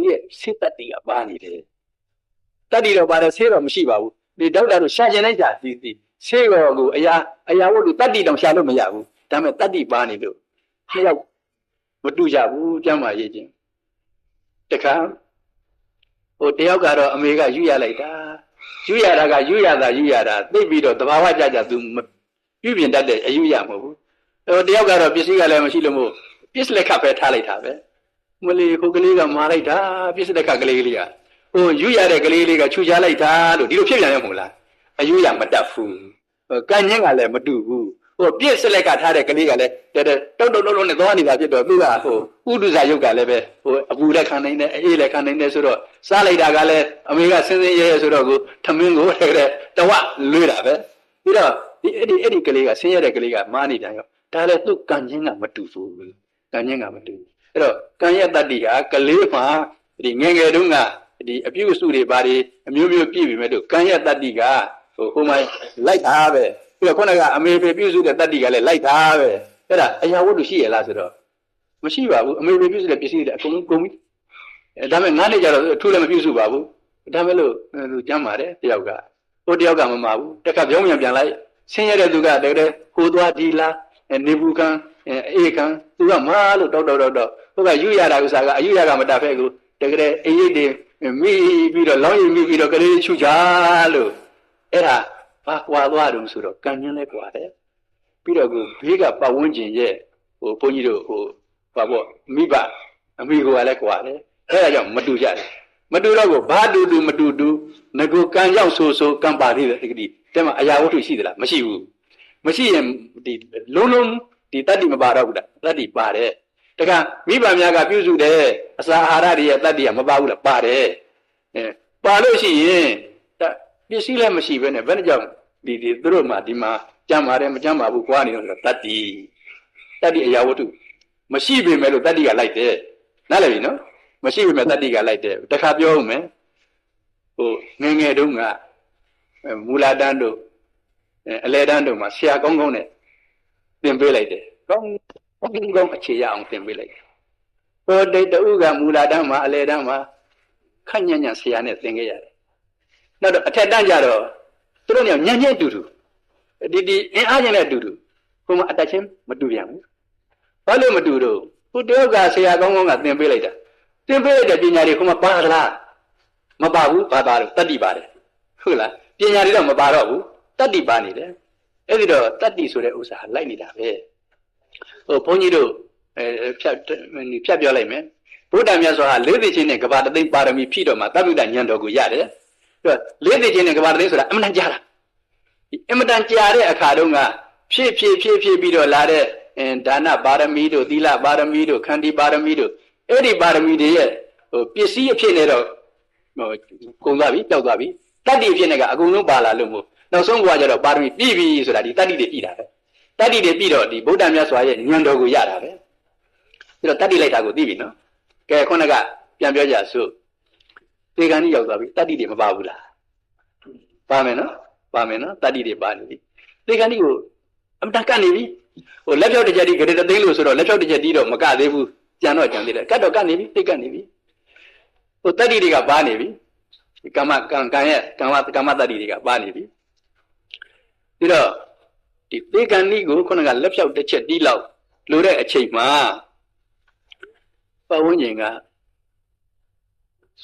ရဲ့ဆေးတတ်တီကပါနေတယ်တတ်တီတော့ပါတယ်ဆေးတော့မရှိပါဘူးဒီဒေါက်တာတို့ရှာကျင်လိုက်တာဒီဆေးရောကိုအရာဝတ္ထုတတ်တီတောင်ရှာလို့မရဘူးဒါပေမဲ့တတ်တီပါနေလို့နှစ်ယောက်မတူကြဘူးကျမ်းမာရေးချင်းတခါဟိုတယောက်ကတော့အမေကယူရလိုက်တာယူရတာကယူရတာသိပြီးတော့တဘာဝကြသူပြုပြင်တတ်တဲ့အယူရမဟုတ်ဘူးဟိုတယောက်ကတော့ပစ္စည်းကလည်းမရှိလို့မို့ပစ္စလက်ခပဲထားလိုက်တာပဲမလီဟိုကလေးကမာလိုက်တာပစ္စလက်ခကလေးကဟိုယူရတဲ့ကလေးလေးကခြူချလိုက်တာလို့ဒီလိုဖြစ်ပြန်ရမို့လားအယူရမတတ်ဘူးကံညင်းကလည်းမတူဘူးဟိုပစ္စလက်ကထားတဲ့ကလေးကလည်းတုတ်နဲ့သွားနေတာဖြစ်တော့သူကဟိုဥဒုဇာယုတ်ကလည်းပဲဟိုအပူလက်ခံနိုင်တယ်အေးလက်ခံနိုင်တယ်ဆိုတော့စားလိုက်တာကလည်းအမေကစင်းရဲဆိုတော့ကိုထမင်းကိုတဲ့တဝလွေးတာပဲပြီးတော့ဒီအဲ့ဒီကလေးကဆင်းရဲတဲ့ကလေးကမားနေတယ်ရောဒါလည်းသူ့ကံချင်းကမတူဘူးကံချင်းကမတူအဲ့တော့ကံရဲ့တတ္တိဟာကလေးမှာဒီငယ်တုန်းကဒီအပြုအစုတွေဘာတွေအမျိုးမျိုးပြည့်ပြီမဲ့တို့ကံရဲ့တတ္တိကဟိုမှလိုက်တာပဲပြီးတော့ခုနကအမေပြုစုတဲ့တတ္တိကလည်းလိုက်တာပဲအဲ့ဒါအရာဝတ္ထုရှိရလားဆိုတော့မရှိပါဘူးအမေပြုစုတဲ့ပစ္စည်းတွေအကုန်လုံးကုန်ပြီဒါပေမဲ့ငါးနှစ်ကျတော့ထူးလည်းမပြုစုပါဘူးဒါမဲ့လို့သူကျမ်းပါတယ်တယောက်ကဟိုတယောက်ကမမှာဘူးတစ်ခါပြောင်းပြန်လိုက်ဆင်းရဲတဲ့သူကတကယ်ဟိုသွားဒီလာနေဘူးခံအေးခံသူကမာလို့တောက်ဟိုကယူရတာဥစားကအယူရကမတတ်ဖဲကူတကယ်အေးရိတ်တွေမိပြီးတော့လောင်းရိပ်မိပြီးတော့ကလေးချူချာလို့အဲ့ဒါဘာကွာသွားတယ်ဆိုတော့ကံညင်းလဲကွာတယ်ပြီးတော့ကိုဘေးကပတ်ဝန်းကျင်ရဲ့ဟိုဘုန်းကြီးတို့ဟိုဘာပေါ့မိဘအမိကိုကလည်းကွာတယ်အဲ့ဒါကြောင့်မတူကြတယ်မတူတော့ကိုဘာတူမတူငကိုကံရောက်ဆိုကံပါသေးတယ်ဒီတဲမှာအရာဝတ္ထုရှိသလားမရှိဘူးမရှိရင်ဒီလုံးဒီတတ္တိမပါတော့ဘူးလားတတ္တိပါတယ်တခါမိဘများကပြုစုတဲ့အစာအာဟာရတွေရဲ့တတ္တိကမပါဘူးလားပါတယ်ပါလို့ရှိရင်ပစ္စည်းလည်းမရှိဘဲနဲ့ဘယ်နဲ့ကြောင့်ဒီသူတို့မှဒီမှာကြမ်းပါတယ်မကြမ်းပါဘူးကွာနေတော့တတ္တိအရာဝတ္ထုမရှိပေမဲ့လို့တတ္တိကလိုက်တယ်နားလည်ပြီနော်မရှိပေမဲ့တတ္တိကလိုက်တယ်တခါပြောဦးမယ်ဟိုငယ်တုန်းကမူလာတန်းတို့အလဲတန်းတို့မှာဆရာကောင်းနဲ့သင်ပေးလိုက်တယ်ကောင်းအခြေရအောင်သင်ပေးလိုက်တယ်ဟိုတိတ်တူကမူလာတန်းမှာအလဲတန်းမှာခန့်ညံ့ဆရာနဲ့သင်ခဲ့ရတယ်နောက်တော့အထက်တန်းကြတော့သူတို့ညံ့တူဒီအင်အားချင်းနဲ့တူဟိုမှာအတက်ချင်းမတူပြန်ဘူးဘာလို့မတူတော့ဟိုတယောက်ကဆရာကောင်းကသင်ပေးလိုက်တာသင်ပေးလိုက်တဲ့ပညာတွေဟိုမှာပါသလားမပါဘူးဘာသာတော့တတ္တိပါတယ်ဟုတ်လားပညာတွေတော့မပါတော့ဘူးတတ္တိပါနေတယ်အဲ့ဒီတော့တတ္တိဆိုတဲ့ဥစ္စာလိုက်နေတာပဲဟိုဘုန်းကြီးတို့ဖြတ်ပြောလိုက်မယ်ဘုရားမြတ်စွာဘုရားလေးသိချင်းနဲ့ကဘာတသိမ့်ပါရမီဖြည့်တော့မှသဗ္ဗုဒ္ဓဉာဏ်တော်ကိုရတယ်လေးသိချင်းနဲ့ကဘာတသိမ့်ဆိုတာအမှန်တန်ကြားတာအမှန်တန်ကြားတဲ့အခါတုန်းကဖြည့်ပြီးတော့လာတဲ့ဒါနပါရမီတို့သီလပါရမီတို့ခန္တီပါရမီတို့အဲ့ဒီပါရမီတွေရဲ့ဟိုပစ္စည်းအဖြစ်နဲ့တော့ဟိုကုန်သွားပြီတောက်သွားပြီတတ္တိအဖြစ်နဲ့ကအကုန်လုံးပါလာလို့မို့နောက်ဆုံးဘဝကျတော့ပါရမီပြည့်ပြီဆိုတာဒီတတ္တိတွေပြည့်တာပဲတတ္တိတွေပြည့်တော့ဒီဗုဒ္ဓမြတ်စွာရဲ့ဉာဏ်တော်ကိုရတာပဲပြီးတော့တတ္တိလိုက်တာကိုသိပြီနော်ကဲခုနကပြန်ပြောကြစို့သေကံကြီးရောက်သွားပြီတတ္တိတွေမပါဘူးလားပါမယ်နော်တတ္တိတွေပါနေပြီသေကံကြီးကိုအမတန်ကတ်နေပြီဟိုလက်ဖြောက်တစ်ချက်ဒီဂရေတသိန်းလို့ဆိုတော့လက်ဖြောက်တစ်ချက်တီးတော့မကသေးဘူးကြံသေးတယ်ကတ်တော့ကတ်နေပြီသိကတ်နေပြီဟိုတတ္တိတွေကပါနေပြီကမ္မရဲ့ကမ္မတတ္တိတွေကပါနေပြီပြီးတော့ဒီသေကံကြီးကိုခုနကလက်ဖြောက်တစ်ချက်တီးလောက်လိုတဲ့အချိန်မှာပတ်ဝန်းကျင်က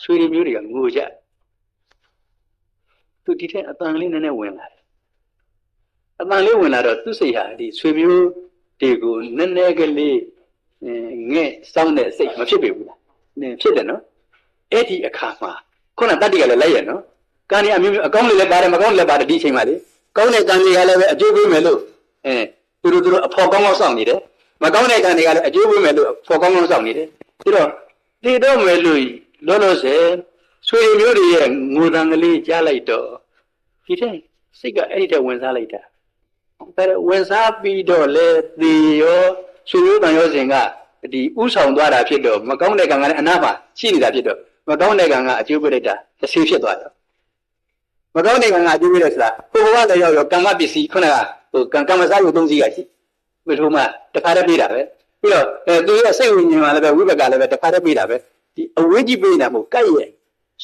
ဆွေမျိုးတွေကငိုကြသူဒီထက်အတန်လေးနည်းနည်းဝင်လာတယ်အတန်လေးဝင်လာတော့သူ့စိတ်ဟာဒီဆွေမျိုးတွေကိုနည်းနည်းကလေးငဲ့စောင်းတဲ့စိတ်မဖြစ်ပေဘူးလားဖြစ်တယ်နော်အဲ့ဒီအခါမှာခုနတတ္တိကလည်းလိုက်ရနော်ကံကြီးအမျိုးမျိုးအကောင်းလေးလည်းပါတယ်မကောင်းလည်းပါတယ်ဒီအချိန်မှာလေကောင်းတဲ့ကံတွေကလည်းပဲအကျိုးပေးမယ်လို့သူတို့အဖို့ကောင်းစောင့်နေတယ်မကောင်းတဲ့ကံတွေကလည်းအကျိုးပေးမယ်လို့ဖို့ကောင်းစောင့်နေတယ်ပြီးတော့တည်တော့မယ်လို့လောလောဆယ်ဆွေမျိုးတွေရဲ့ငိုတန်ကလေးကြားလိုက်တော့ဒီတဲ့စိတ်ကအဲ့ဒီတဲ့ဝင်စားလိုက်တာအဲ့ဝင်စားပြီးတော့လေဒီရောဆွေမျိုးတန်ရောစဉ်ကဒီဥဆောင်သွားတာဖြစ်တော့မကောင်းတဲ့ကံကလည်းအနာမှာရှိနေတာဖြစ်တော့မကောင်းတဲ့ကံကအကျိုးပေးလိုက်တာတစ်ဆေးဖြစ်သွားတယ်မကောင်းတဲ့ကံကအကျိုးပေးလိုက်ဆိုတာဟိုဘဝလည်းရောက်ရောကံမပစ္စည်းခုနကဟိုကံမစားရုပ်သုံးစီးကရှိဘယ်လိုမှတခါတည်းပေးတာပဲပြီးတော့သူရဲ့စိတ်ဝိညာဉ်မှာလည်းပဲဝိဘက်ကလည်းပဲတခါတည်းပေးတာပဲ ဒီအဝိဇ္ဇပိနာမို့ကဲ့ရဲ့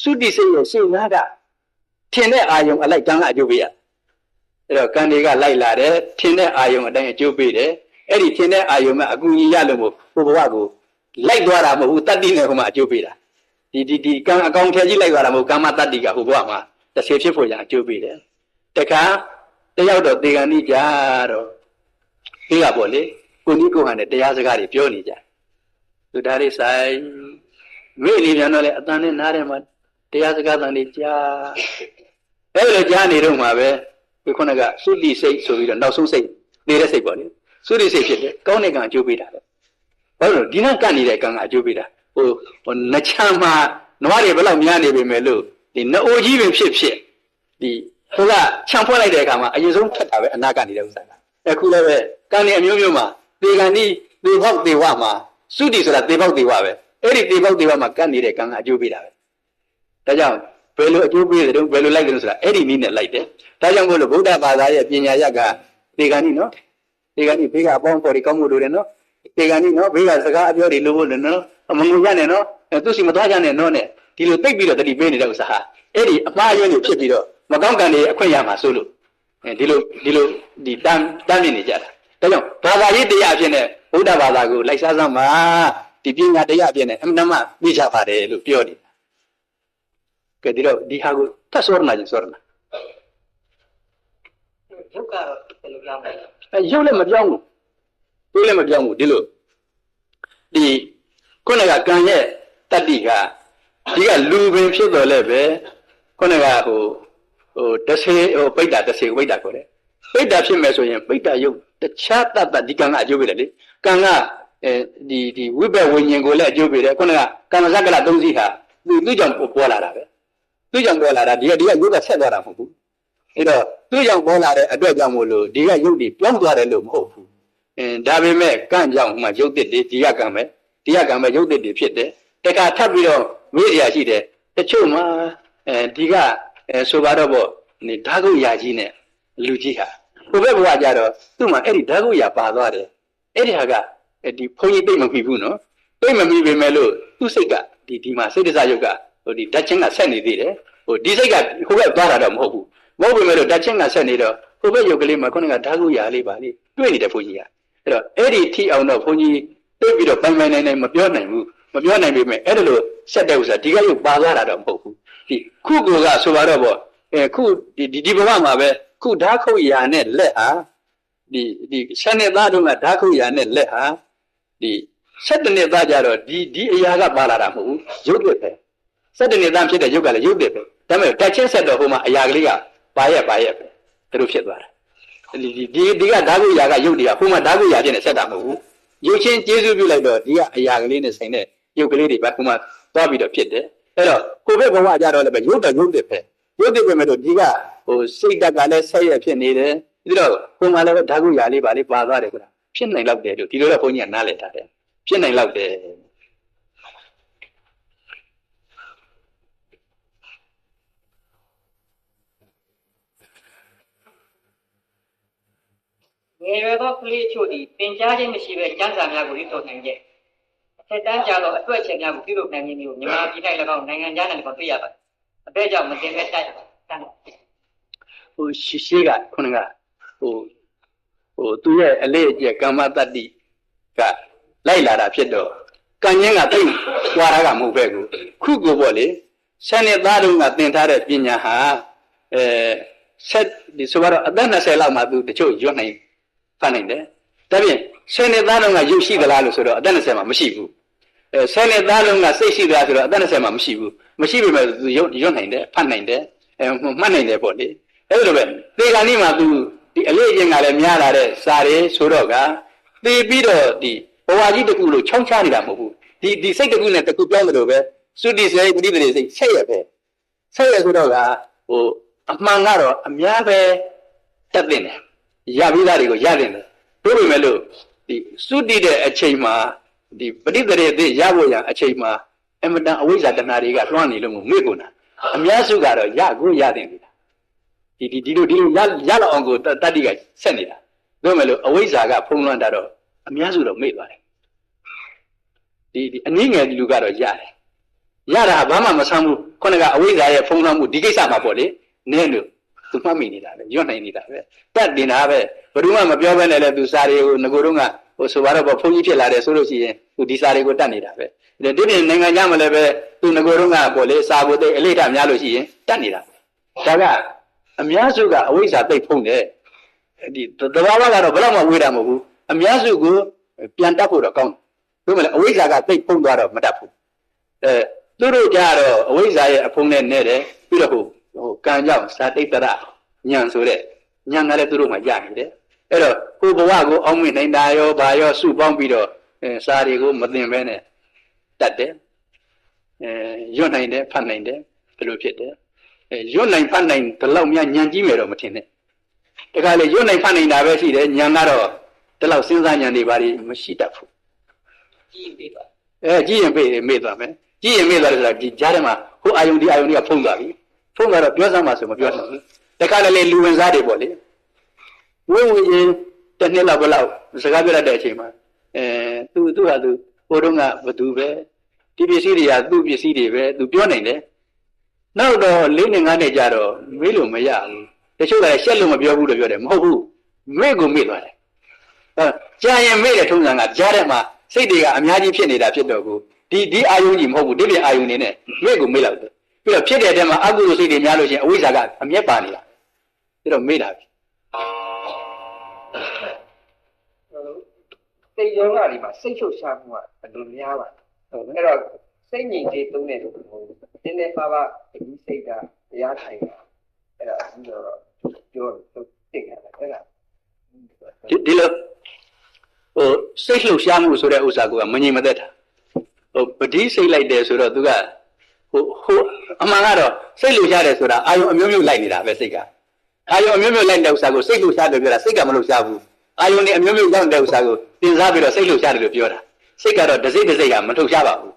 သုတိစိတ်ရဲ့စိတ်ငါးကထင်တဲ့အာယုံအလိုက်ကံကအကျိုးပေးရအဲ့တော့ကံတွေကလိုက်လာတယ်ထင်တဲ့အာယုံအတိုင်းအကျိုးပေးတယ်အဲ့ဒီထင်တဲ့အာယုံမှာအကူကြီးရလို့မို့ဘုဘဝကိုလိုက်သွားတာမဟုတ်ဘူးတတ္တိနဲ့ဟိုမှာအကျိုးပေးတာဒီကံအကောင်ထဲကြီးလိုက်သွားတာမဟုတ်ကာမတတ္တိကဟိုဘဝမှာတစ်ဆေဖြစ်ဖို့ရအကျိုးပေးတယ်တခါတယောက်တော့တေဂန်ဤကြတော့ဒီကပေါ့လေကိုကြီးကိုဟန်နဲ့တရားစကားတွေပြောနေကြသူဒါလေးဆိုင်ဝိလေးပြန်တော့လေအတန်နဲ့နားထဲမှာတရားစကားတန်တွေကြားအဲ့လိုကြားနေတော့မှာပဲဒီခုနကသုတိစိတ်ဆိုပြီးတော့နောက်ဆုံးစိတ်နေတဲ့စိတ်ပေါ့လေသုတိစိတ်ဖြစ်တယ်ကောင်းတဲ့ကံအကျိုးပေးတာပဲဘာလို့ဒီနောက်ကနေတဲ့ကံကအကျိုးပေးတာဟိုနှချမ်းမှာနွားတွေဘယ်လောက်များနေပြီမဲ့လို့ဒီနှအိုကြီးပင်ဖြစ်ဒီဟိုကခြံဖွက်လိုက်တဲ့အခါမှာအရင်ဆုံးထက်တာပဲအနာကနေတဲ့ဥစ္စာကအခုလည်းပဲကံနေအမျိုးမျိုးမှာသေကံဤသေပေါက်သေဝမှာသုတိဆိုတာသေပေါက်သေဝပဲအဲ့ဒီသေပေါက်သေဝမှာကံနေတဲ့ကံကအကျိုးပေးတာပဲဒါကြောင့်ဘယ်လိုအကျိုးပေးတယ်တော့ဘယ်လိုလိုက်တယ်ဆိုတာအဲ့ဒီနည်းနဲ့လိုက်တယ်ဒါကြောင့်မို့လို့ဗုဒ္ဓဘာသာရဲ့ပညာရကသေကံဤနော်သေကံဤဘေးကအပေါင်းဖော်တွေကောင်းမှုလိုတယ်နော်သေကံဤနော်ဘေးကစကားအပြောတွေလိုဖို့လည်းနော်မငုံရနဲ့နော်သူစီမသွားကြနဲ့နော်နဲ့ဒီလိုတိတ်ပြီးတော့တတိပေးနေတဲ့ဥစ္စာဟာအဲ့ဒီအမှားအယွင်းတွေဖြစ်ပြီးတော့မကောင်းကံတွေအခွင့်ရမှာဆိုလို့ဒီလိုတန်းနေကြတာဒါကြောင့်ဘာသာရေးတရားအဖြစ်နဲ့ဗုဒ္ဓဘာသာကိုလိုက်စားစမ်းမှာဒီပညာတရားအဖြစ်နဲ့အမှန်တမ်းသိချပါတယ်လို့ပြောနေတာကဲဒီတော့ဒီဟာကိုသတ်စောရနာချင်းစောရနာရုပ်ကတော့ဘယ်လိုပြောင်းလဲရုပ်လည်းမပြောင်းဘူးတွေးလည်းမပြောင်းဘူးဒီလိုဒီခုနကကံရဲ့တတ္တိကဒီကလူပင်ဖြစ်တော်လဲပဲခုနကဟိုတဆေပိဋ္ဌာတဆေဝိဋ္ဌာခေါ်တယ်ပိဋ္ဌာဖြစ်မယ်ဆိုရင်ပိဋ္ဌာယုတ်တခြားတတ်တဒီကံကအကျိုးပေးတယ်လေကံကဒီဝိဘက်ဝိညာဉ်ကိုလည်းအကျိုးပေးတယ်ခုနကကံမဇ္ဂလ၃စီးဟာသူ့ကြောင့်ပေါ်လာတာပဲသူ့ကြောင့်ပေါ်လာတာဒီကယုတ်ကဆက်သွားတာမဟုတ်ဘူးအဲ့တော့သူ့ကြောင့်ပေါ်လာတဲ့အတွက်ကြောင့်မို့လို့ဒီကယုတ်တွေပြောင်းသွားတယ်လို့မဟုတ်ဘူးဒါပေမဲ့ကံကြောင့်မှယုတ်တစ်တွေဒီကကံပဲယုတ်တစ်တွေဖြစ်တယ်တခါထပ်ပြီးတော့ဝိရိယရှိတယ်တချို့မှာဒီကဆိုပါတော့ပေါ့ဓာတ်ကုတ်ရာကြီးနဲ့လူကြီးဟာဟိုဘက်ဘဝကြတော့သူ့မှာအဲ့ဒီဓာတ်ကုတ်ရာပါသွားတယ်အဲ့ဒီဟာကဒီဘုန်းကြီးသိမ့်မပြီးဘူးနော်သိမ့်မပြီးပေမဲ့လို့သူ့စိတ်ကဒီမှာစိတ်တစယုတ်ကဟိုဒီဓာတ်ချင်းကဆက်နေသေးတယ်ဟိုဒီစိတ်ကဟိုဘက်သွားတာတော့မဟုတ်ဘူးမဟုတ်ပေမဲ့လို့ဓာတ်ချင်းကဆက်နေတော့ဟိုဘက်ယုတ်ကလေးမှာခုနကဓာတ်ကုတ်ရာလေးပါလေတွေ့နေတဲ့ဘုန်းကြီးကအဲ့တော့အဲ့ဒီထိအောင်တော့ဘုန်းကြီးသိပြီးတော့ပိုင်နိုင်မပြောနိုင်ဘူးမပြောနိုင်ပေမဲ့အဲ့ဒါလို့ဆက်တဲ့ဥစ္စာဒီကရုပ်ပါသွားတာတော့မဟုတ်ဘူးဒီခုကိုကဆိုပါတော့ပေါ့ခုဒီဘဝမှာပဲခုဓာတ်ခုတ်ရာနဲ့လက်ဟာဒီဆက်နှစ်သားတို့ကဓာတ်ခုတ်ရာနဲ့လက်ဟာဒီ7နှစ်သားကြတော့ဒီအရာကပါလာတာမဟုတ်ဘူးရုပ်တွေပဲ7နှစ်သားဖြစ်တဲ့ရုပ်ကလည်းရုပ်တွေပဲဒါပေမဲ့တက်ချင်းဆက်တော့ဟိုမှာအရာကလေးကပါရက်ပဲဒါလိုဖြစ်သွားတာဒီကဓာတ်ခုတ်ရာကရုပ်တွေကဟိုမှာဓာတ်ခုတ်ရာဖြစ်နေဆက်တာမဟုတ်ဘူးရုပ်ချင်းကျေးဇူးပြုလိုက်တော့ဒီကအရာကလေးနဲ့ဆိုင်တဲ့ရုပ်ကလေးတွေပဲဟိုမှာသွားပြီးတော့ဖြစ်တယ်အဲ့တော့ကိုယ့်ဘက်ဘဝကြတော့လည်းပဲရုပ်တော့ရုပ်တွေပဲရုပ်တွေပဲမဲ့တော့ဒီကဟိုစိတ်တက်ကလည်းဆက်ရဖြစ်နေတယ်ပြီးတော့ဟိုမှာလည်းဓာတ်ကုရာလေးပါလေးပါသွားတယ်ကွာဖြစ်နိုင်လောက်တယ်လို့ဒီလိုတော့ဘုန်းကြီးကနားလည်ထားတယ်ဖြစ်နိုင်လောက်တယ်ငယ်ရွယ်သောကလေးချို့သည်ပင်ကြားခြင်းမရှိဘဲကျမ်းစာများကိုရိတော်နိုင်ကြအထက်တန်းကြတော့အတွက်ချက်များကိုပြုလုပ်နိုင်ခြင်းမျိုးမြန်မာပြည်၌၎င်းနိုင်ငံခြား၌၎င်းတွေ့ရပါတယ်အဘဲကြောင့်မတင်မဲ့တိုက်တန်းဟိုရှိကခုနကဟိုသူရဲ့အလေးအကျယ်ကမ္မတတ္တိကလိုက်လာတာဖြစ်တော့ကံရင်းကတိတ်ွာတာကမဟုတ်ပဲခုကိုပေါ့လေဆယ်နှစ်သားတုန်းကသင်ထားတဲ့ပညာဟာဆက်ဒီဆိုတော့အသက်20လောက်မှသူတချို့ရွတ်နိုင်ဖတ်နိုင်တယ်ဒါပြင်ဆယ်နှစ်သားတုန်းကရုပ်ရှိသလားလို့ဆိုတော့အသက်20မှာမရှိဘူးဆယ်နှစ်သားလုံးကစိတ်ရှိသလားဆိုတော့အသက်20မှာမရှိဘူးမရှိပေမဲ့သူရွတ်နိုင်တယ်ဖတ်နိုင်တယ်မှတ်နိုင်တယ်ပေါ့လေအဲ့လိုပဲသေကံဤမှာသူဒီအလေးအကျင့်ကလည်းများလာတဲ့စာတွေဆိုတော့ကသေပြီးတော့ဒီဘဝကြီးတစ်ခုလို့ချောင်းချနေတာမဟုတ်ဘူးဒီစိတ်တစ်ခုနဲ့တစ်ခုပြောင်းတယ်လို့ပဲသုတိစိတ်ပဋိပတိစိတ်ဆက်ရပဲဆက်ရဆိုတော့ကဟိုအမှန်ကတော့အများပဲတက်တင်တယ်ရပြီးသားတွေကိုရတင်တယ်တို့ပေမဲ့လို့ဒီသုတိတဲ့အချိန်မှာဒီပဋိပတိသိရဖို့ရအချိန်မှာအမတန်အဝိဇ္ဇာတဏှာတွေကလွှမ်းနေလို့မေ့ကုန်တာအများစုကတော့ရကိုရတင်နေတာဒီလိုရလောက်အောင်ကိုတတ္တိကဆက်နေတာဒါမဲ့လို့အဝိဇ္ဇာကဖုံးလွှမ်းတာတော့အများစုတော့မေ့သွားတယ်ဒီအနည်းငယ်လူကတော့ရတယ် ရတာဘာမှမဆမ်းဘူးခုနကအဝိဇ္ဇာရဲ့ဖုံးလွှမ်းမှုဒီကိစ္စမှာပေါ့လေနင်းလို့သူမှတ်မိနေတာပဲရွတ်နိုင်နေတာပဲတတ်တင်တာပဲဘယ်သူမှမပြောဘဲနဲ့လေသူစာတွေကိုငကိုတော့ကဟိုဆိုပါတော့ဘုန်းကြီးဖြစ်လာတယ်ဆိုလို့ရှိရင်သူဒီစာတွေကိုတတ်နေတာပဲဒီပြင်နိုင်ငံခြားမှာလည်းပဲသူငကိုတော့ကပေါ့လေစာကိုသိအလေးထားများလို့ရှိရင်တတ်နေတာဒါကအများစုကအဝိဇ္ဇာသိဖုံးတယ်ဒီတဘာဝကတော့ဘယ်တော့မှဝေးတာမဟုတ်ဘူးအများစုကိုပြန်တတ်ဖို့တော့ကောင်းတယ်ဘယ်မလဲအဝိဇ္ဇာကသိဖုံးသွားတော့မတတ်ဘူးသူတို့ကြတော့အဝိဇ္ဇာရဲ့အဖုံးနဲ့နဲ့တယ်ပြီးတော့ဟိုကံကြောင့်စာတိတ်တရညံဆိုတဲ့ညံကလည်းသူတို့မှရနေတယ်အဲ့တော့ကိုဘဝကိုအောင်းမိနိုင်တာရောဘာရောစုပေါင်းပြီးတော့စာတွေကိုမသိဘဲနဲ့တတ်တယ်ရွတ်နိုင်တယ်ဖတ်နိုင်တယ်ဘယ်လိုဖြစ်တယ်ရွတ်နိုင်ဖတ်နိုင်ဒီလောက်များညံကြီးမယ်တော့မထင်နဲ့တခါလေရွတ်နိုင်ဖတ်နိုင်တာပဲရှိတယ်ညံကတော့ဒီလောက်စဉ်းစားညံနေပါလိမရှိတတ်ဘူးကြည့်ပြီးတော့ကြည့်ရင်မေ့သွားမယ်ကြည့်ရင်မေ့သွားတယ်ဆိုတာဒီကြားထဲမှာဟိုအာယုန်ဒီအာယုန်တွေကဖုံးသွားပြီဖုံးသွားတော့ပြောစမ်းပါဆိုမပြောနိုင်ဘူးတခါလေလူဝင်စားတွေပေါ့လေဝင်းဝင်ရင်တစ်နှစ်လောက်ဘယ်လောက်စကားပြောရတဲ့အချိန်မှာသူဟာသူဟိုတုန်းကဘသူပဲဒီပစ္စည်းတွေကသူ့ပစ္စည်းတွေပဲသူပြောနိုင်တယ်နောက်တော့၄နှစ်၅နှစ်ကြာတော့မေးလို့မရဘူးတချို့ကလည်းရှက်လို့မပြောဘူးလို့ပြောတယ်မဟုတ်ဘူးမေ့ကိုမေ့သွားတယ်ကြာရင်မေ့တဲ့ထုံးစံကကြားထဲမှာစိတ်တွေကအများကြီးဖြစ်နေတာဖြစ်တော့ကိုဒီအာယုန်ကြီးမဟုတ်ဘူးဒီပြင်အာယုန်နေနဲ့မေ့ကိုမေ့လောက်တယ်ပြီးတော့ဖြစ်တဲ့အထဲမှာအကုသိုလ်စိတ်တွေများလို့ရှိရင်အဝိဇ္ဇာကအမျက်ပါနေတာပြီးတော့မေ့တာပြီစိတ်ယောဂတွေမှာစိတ်ချုပ်ရှားမှုကဘယ်လိုများပါအဲ့တော့စိတ်ငြိမ်သေးသုံးတဲ့လူမျိုးနည်းနည်းပါးပါးဒီစိတ်ကတရားထိုင်တာအဲ့ဒါအခုတော့ပြောသိခဲ့တယ်အဲ့ဒါဒီလိုဟိုစိတ်လှုပ်ရှားမှုဆိုတဲ့ဥစ္စာကမငြိမ်မသက်တာဟိုပတိစိတ်လိုက်တယ်ဆိုတော့သူကဟိုအမှန်ကတော့စိတ်လှုပ်ရှားတယ်ဆိုတာအာယုံအမျိုးမျိုးလိုက်နေတာပဲစိတ်ကအာယုံအမျိုးမျိုးလိုက်တဲ့ဥစ္စာကိုစိတ်လှုပ်ရှားတယ်ပြောတာစိတ်ကမလှုပ်ရှားဘူးအာယုန်နဲ့အမျိုးမျိုးရောက်တဲ့ဥစ္စာကိုတင်စားပြီးတော့စိတ်လှုပ်ရှားတယ်လို့ပြောတာစိတ်ကတော့တစ်စိတ်ကမလှုပ်ရှားပါဘူး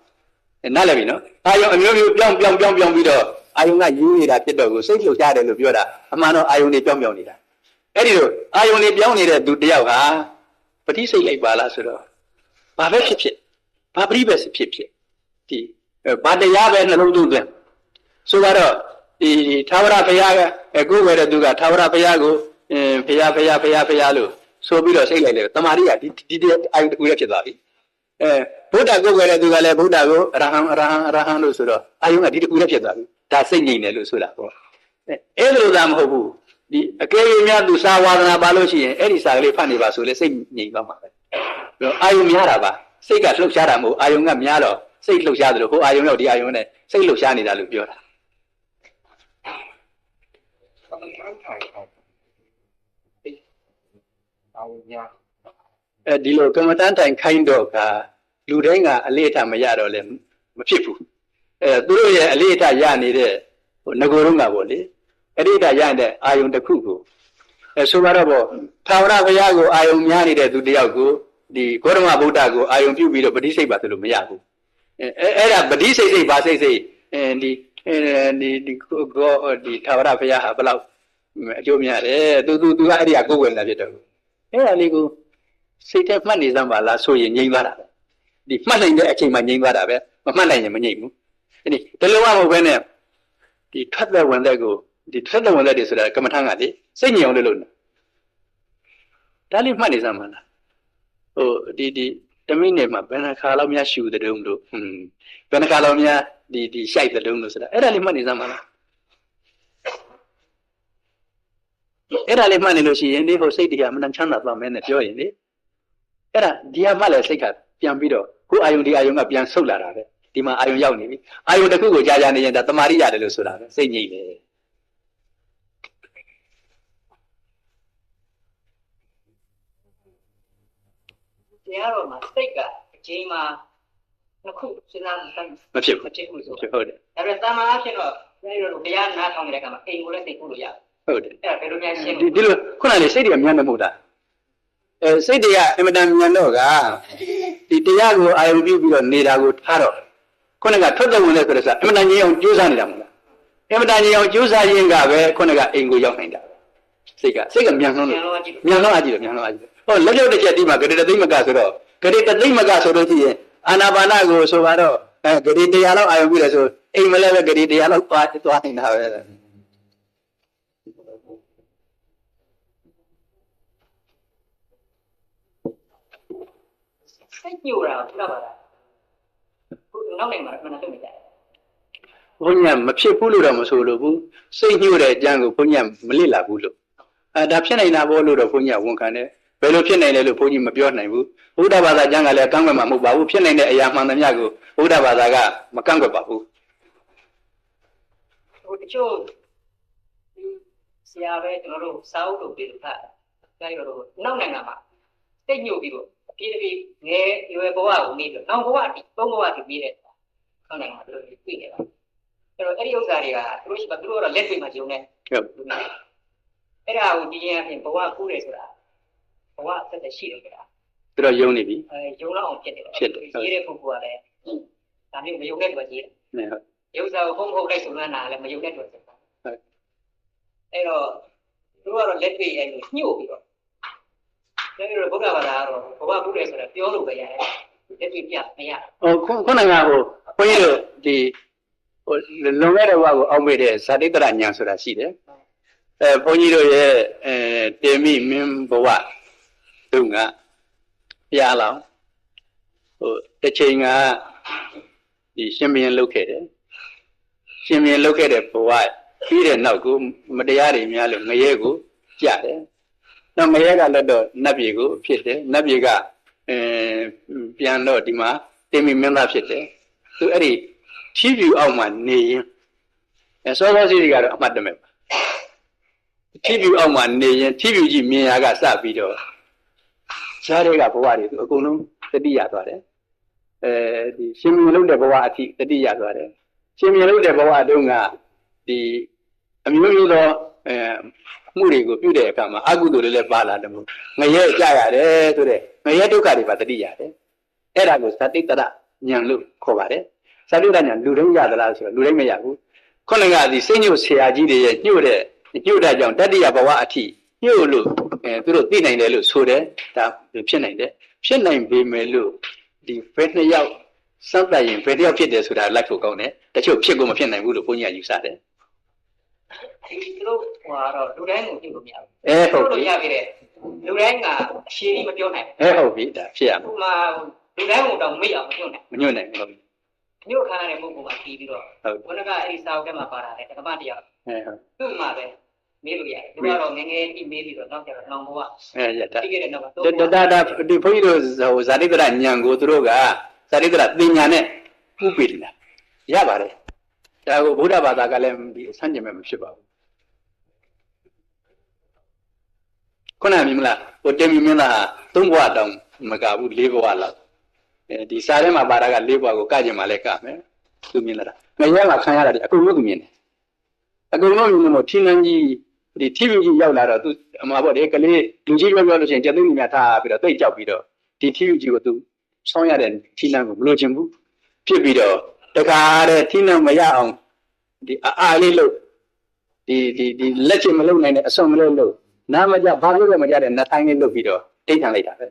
နားလည်ပြီနော်အာယုန်အမျိုးမျိုးပြောင်းပြီးတော့အာယုန်ကယူနေတာဖြစ်တော့ကိုစိတ်လှုပ်ရှားတယ်လို့ပြောတာအမှန်တော့အာယုန်တွေပြောင်းနေတာအဲ့ဒီလိုအာယုန်တွေပြောင်းနေတဲ့သူတယောက်ဟာပဋိစိတ်လိုက်ပါလားဆိုတော့ဘာပဲဖြစ်ဘာပရိပဲဖြစ်ဒီဘာတရားပဲနှလုံးသွင်းဆိုတော့ဒီသာဝရဘုရားကကိုယ်ဝယ်တဲ့သူကသာဝရဘုရားကိုဘုရားလို့ဆိုပြီးတော့စိတ်လိုက်တယ်တမာရီကဒီအာယုတခုရဖြစ်သွားပြီဗုဒ္ဓကိုယ်ွယ်တဲ့သူကလည်းဗုဒ္ဓကိုအရဟံလို့ဆိုတော့အာယုကဒီတခုရဖြစ်သွားပြီဒါစိတ်ငြိမ်တယ်လို့ဆိုတာပေါ့အဲ့လိုသာမဟုတ်ဘူးဒီအကယ်၍များသူစာဝါဒနာပါလို့ရှိရင်အဲ့ဒီစာကလေးဖတ်နေပါဆိုလေစိတ်ငြိမ်သွားမှာပဲအာယုများတာပါစိတ်ကလှုပ်ရှားတာမဟုတ်အာယုကများတော့စိတ်လှုပ်ရှားတယ်လို့ဟိုအာယုရောက်ဒီအာယုနဲ့စိတ်လှုပ်ရှားနေတာလို့ပြောတာဒီလိုကမ္မတန်တိုင်ခိုင်းတော့ကလူတိုင်းကအလေးအထားမရတော့လဲမဖြစ်ဘူးသူတို့ရဲ့အလေးအထားရနေတဲ့ဟိုငကိုတော့ကပေါ့လေအလေးအထားရတဲ့အာယုန်တစ်ခုကိုဆိုတော့ဗောသာဝရဘုရားကိုအာယုန်များနေတဲ့သူတယောက်ကိုဒီဂေါတမဗုဒ္ဓကိုအာယုန်ပြုပြီးတော့ပဋိစိတ်ပါဆိုလို့မရဘူးအဲ့ဒါပဋိစိတ်ပါစိတ်ဒီသာဝရဘုရားဟာဘယ်လောက်အကျိုးများတယ်သူကအဲ့ဒီကကိုယ်ဝင်လာဖြစ်တော့အဲ့ဒါလေးကိုစိတ်ထဲမှတ်နေစမ်းပါလားဆိုရင်ငြိမ်သွားတာပဲဒီမှတ်နိုင်တဲ့အချိန်မှာငြိမ်သွားတာပဲမမှတ်နိုင်ရင်မငြိမ်ဘူးအဲ့ဒီလိုမှမဟုတ်ဘဲနဲ့ဒီထွက်သက်ဝင်သက်ကိုဒီထွက်သက်ဝင်သက်တွေဆိုတာကမ္မထံကလေစိတ်ငြိမ်အောင်လုပ်လို့ဒါလေးမှတ်နေစမ်းပါလားဟိုဒီတမိနစ်မှာဘယ်နှခါလောက်များရှူတဲ့တုံးလို့ဘယ်နှခါလောက်များဒီရှိုက်တဲ့တုံးလို့ဆိုတာအဲ့ဒါလေးမှတ်နေစမ်းပါလားအဲ့ဒါလေးမှတ်နေလို့ရှိရင်ဒီဟိုစိတ်တရားမနှချမ်းသာသွားမယ်နဲ့ပြောရင်လေအဲ့ဒါဒီကမှလည်းစိတ်ကပြန်ပြီးတော့ကိုအာယုန်ဒီအာယုန်ကပြန်ဆုတ်လာတာပဲဒီမှာအာယုန်ရောက်နေပြီအာယုန်တစ်ခုကိုကြာနေရင်ဒါတမာရိရတယ်လို့ဆိုတာပဲစိတ်ငြိမ်တယ်တရားတော်မှာစိတ်ကအချိန်မှာနှစ်ခုစဉ်းစားတိုင်းမဖြစ်ဘူးဆိုဟုတ်တယ်ဒါပေမဲ့တာမန်အဖြစ်တော့အဲဒီလိုတရားနားထောင်နေတဲ့အခါမှာအိမ်ကိုလည်းစိတ်ကူးလို့ရတယ်ဟုတ်တယ်အဲ့ဒါဘယ်လိုများရှင်းဒီလိုခုနကလေစိတ်တွေကမြန်နေမဟုတ်တာစိတ်တွေကအင်မတန်မြန်တော့ကဒီတရားကိုအာယုံပြုပြီးတော့နေတာကိုထားတော့ခုနကထွက်တဲ့ဝင်လဲဆိုတော့အင်မတန်ကြီးအောင်ကြိုးစားနေတာမဟုတ်လားအင်မတန်ကြီးအောင်ကြိုးစားရင်းကပဲခုနကအိမ်ကိုရောက်နိုင်တာစိတ်ကမြန်နှုံးလို့မြန်နှုံးအကြည့်လို့ဟောလက်လျော့တစ်ချက်ဒီမှာဂရေတသိမ့်မကဆိုတော့ဂရေတသိမ့်မကဆိုလို့ရှိရင်အာနာပါနကိုဆိုတော့ ဂတိတရားလောက်အာရုံပြုတယ်ဆိုအိမ်မလဲပဲဂတိတရားလောက်သွားနေတာပဲစိတ်ညိုတာဟုတ်လားပါလားခုနောက်နိုင်မှာမနာတော့မကြဘူး ဘုန်းကြီးမဖြစ်ဘူးလို့တော့မဆိုလို့ဘူးစိတ်ညှို့တဲ့အကြံကိုဘုန်းကြီးမလေ့လာဘူးလို့ဒါဖြစ်နေတာဘောလို့တော့ဘုန်းကြီးဝန်ခံတယ်ဘယ်လိုဖြစ်နိုင်လဲလို့ဘုန်းကြီးမပြောနိုင်ဘူးဘုရားဘာသာကျမ်းကလည်းကန့်ကွက်မှာမဟုတ်ပါဘူးဖြစ်နိုင်တဲ့အရာမှန်သမျှကိုဘုရားဘာသာကမကန့်ကွက်ပါဘူး ဟိုတချို့ဆရာပဲကျွန်တော်တို့စာအုပ်တို့ပြည်ထားတယ်ဒါရောနောက်နိုင်ငံမှာစိတ်ညို့ပြီးတော့ပြည်တည်ငယ်ရွယ်ဘဝကိုနေပြီးနောက်ဘဝအထိသုံးဘဝအထိပြီးတဲ့နောက်နိုင်ငံမှာတို့တွေ့နေပါအဲ့တော့အဲ့ဒီဥစ္စာတွေကသူတို့ရှိပါသူတို့ကတော့လက်တွေ့မှာဂျုံနေဟုတ်အဲ့ဒါကိုကြည့်ရင်အပြင်ဘဝကူးတယ်ဆိုတာဘဝဆက်သက်ရှိတယ်ကြတာ သူတို့ယုံနေပြီ ယုံလောက်အောင်ဖြစ်တယ်ရေးတဲ့ပုဂ္ဂိုလ်ကလည်းဒါမျိုးမယုံတဲ့သူကရေးတယ် ဟုတ် ရုပ်စာကိုဖုံးလိုက်ဆိုမှန်းတာလည်းမယုံတဲ့သူကဟုတ်အဲ့တော့သူတို့ကတော့လက်တွေ့အဲ့လိုညှို့ပြီးတော့ဒါမျိုးဘုရားဘာသာကတော့ဘဝကူးတယ်ဆိုတာပြောလို့ပဲရတယ်လက်တွေ့ပြမရခုနကဘုန်းကြီးတို့ဒီလွန်ခဲ့တဲ့ဘဝကိုအောက်မေ့တဲ့ဇာတိတရညာဆိုတာရှိတယ်ဘုန်းကြီးတို့ရဲ့တေမိမင်းဘဝသူကပြားလောင်တစ်ချိန်ကဒီရှင်ဘုရင်လုပ်ခဲ့တယ်ရှင်ဘုရင်လုပ်ခဲ့တဲ့ဘဝပြီးတဲ့နောက်ကိုမတရားတွေများလို့ငရဲကိုကြတယ်နောက်ငရဲကလည်းတော့နတ်ပြည်ကိုဖြစ်တယ်နတ်ပြည်ကပြန်တော့ဒီမှာတေမိမင်းသားဖြစ်တယ်သူအဲ့ဒီထီးပြူအောက်မှာနေရင်စောစောစီးတွေကတော့အမှတ်တမဲ့ပါထီးပြူအောက်မှာနေရင်ထီးပြူကြီးမြင်ရကစပြီးတော့ဈာတွေကဘဝတွေသူအကုန်လုံးတတိယသွားတယ်ဒီရှင်မြင်လုံးတဲ့ဘဝအထိတတိယသွားတယ်ရှင်မြင်လုံးတဲ့ဘဝတုန်းကဒီအမျိုးမျိုးသောမှုတွေကိုပြုတဲ့အခါမှာအကုသိုလ်တွေလည်းပါလာတယ်မို့ငရဲကြရတယ်ဆိုတဲ့ငရဲဒုက္ခတွေပါတတိယတယ်အဲ့ဒါကိုသတိတရဉာဏ်လို့ခေါ်ပါတယ်ဇာတိတရဉာဏ်လူတိုင်းရသလားဆိုတော့လူတိုင်းမရဘူးခုနကဒီစိတ်ညှို့ဆရာကြီးတွေရဲ့ညှို့တဲ့ကြောင့်တတိယဘဝအထိညှို့လို့သူတို့သိနိုင်တယ်လို့ဆိုတယ်ဒါဖြစ်နိုင်တယ်ဖြစ်နိုင်ပေမဲ့လို့ဒီဘယ်နှစ်ယောက်စမ်းသပ်ရင်ဘယ်တစ်ယောက်ဖြစ်တယ်ဆိုတာလိုက်ဖို့ကောင်းတယ်တချို့ဖြစ်ကိုမဖြစ်နိုင်ဘူးလို့ဘုန်းကြီးကယူဆတယ်ဒီလိုကတော့လူတိုင်းကိုသိလို့မရဘူးဟုတ်ပြီရပြီတဲ့လူတိုင်းကအရှိကြီးမပြောနိုင်ဟုတ်ပြီဒါဖြစ်ရမှာဥမာလူတိုင်းကတော့မေ့အောင်မညွှန်နိုင်မညွှန်နိုင်ဟုတ်ပြီညှို့ခါရတဲ့ပုဂ္ဂိုလ်ကပြီးပြီးတော့ဘုန်းကအဲ့ဒီစာအုပ်ထဲမှာပါတာလေတက္ကမတရားဟုတ်သူ့မှာပဲမေးလို့ရတယ်သူကတော့ငငယ်ကြီးမေးပြီးတော့နောက်ကျတော့နောင်ဘဝရတာပြီးခဲ့တဲ့နောက်ကဒါဒီဘုန်းကြီးတို့ဇာတိတရဉာဏ်ကိုသူတို့ကဇာတိတရပညာနဲ့ဥပ္ပေတာရပါတယ်ဒါကိုဗုဒ္ဓဘာသာကလည်းဒီဆန့်ကျင်မဲ့မဖြစ်ပါဘူးခုနကမြင်မလားဟိုတင်မြင်လား၃ဘဝတောင်မကဘူး၄ဘဝလောက်ဒီစာထဲမှာပါတာက၄ဘဝကိုကကြင်မှလည်းကမယ်သူမြင်လာတာငရဲမှာခံရတာဒီအကုန်လုံးသူမြင်တယ်အကုန်လုံးမြင်လို့ထင်းနှန်းကြီးဒီထီးပြူကြီးရောက်လာတော့သူအမှားပေါ့ဒီကလေးလူကြီးပြောလို့ရှိရင်ကျက်သိန်းကြီးများထားပြီးတော့တိတ်ကြောက်ပြီးတော့ဒီထီးပြူကြီးကိုသူဆောင်းရတဲ့ထင်းနှန်းကိုမလိုချင်ဘူးဖြစ်ပြီးတော့တခါတဲ့ထင်းနှန်းမရအောင်ဒီအားလေးလို့ဒီလက်ချင်မလုံနိုင်တဲ့အစွန်မလို့လို့နားမကြဘာလို့လဲမကြတဲ့နှထိုင်းလေးလုပ်ပြီးတော့တိတ်ထန်လိုက်တာပဲ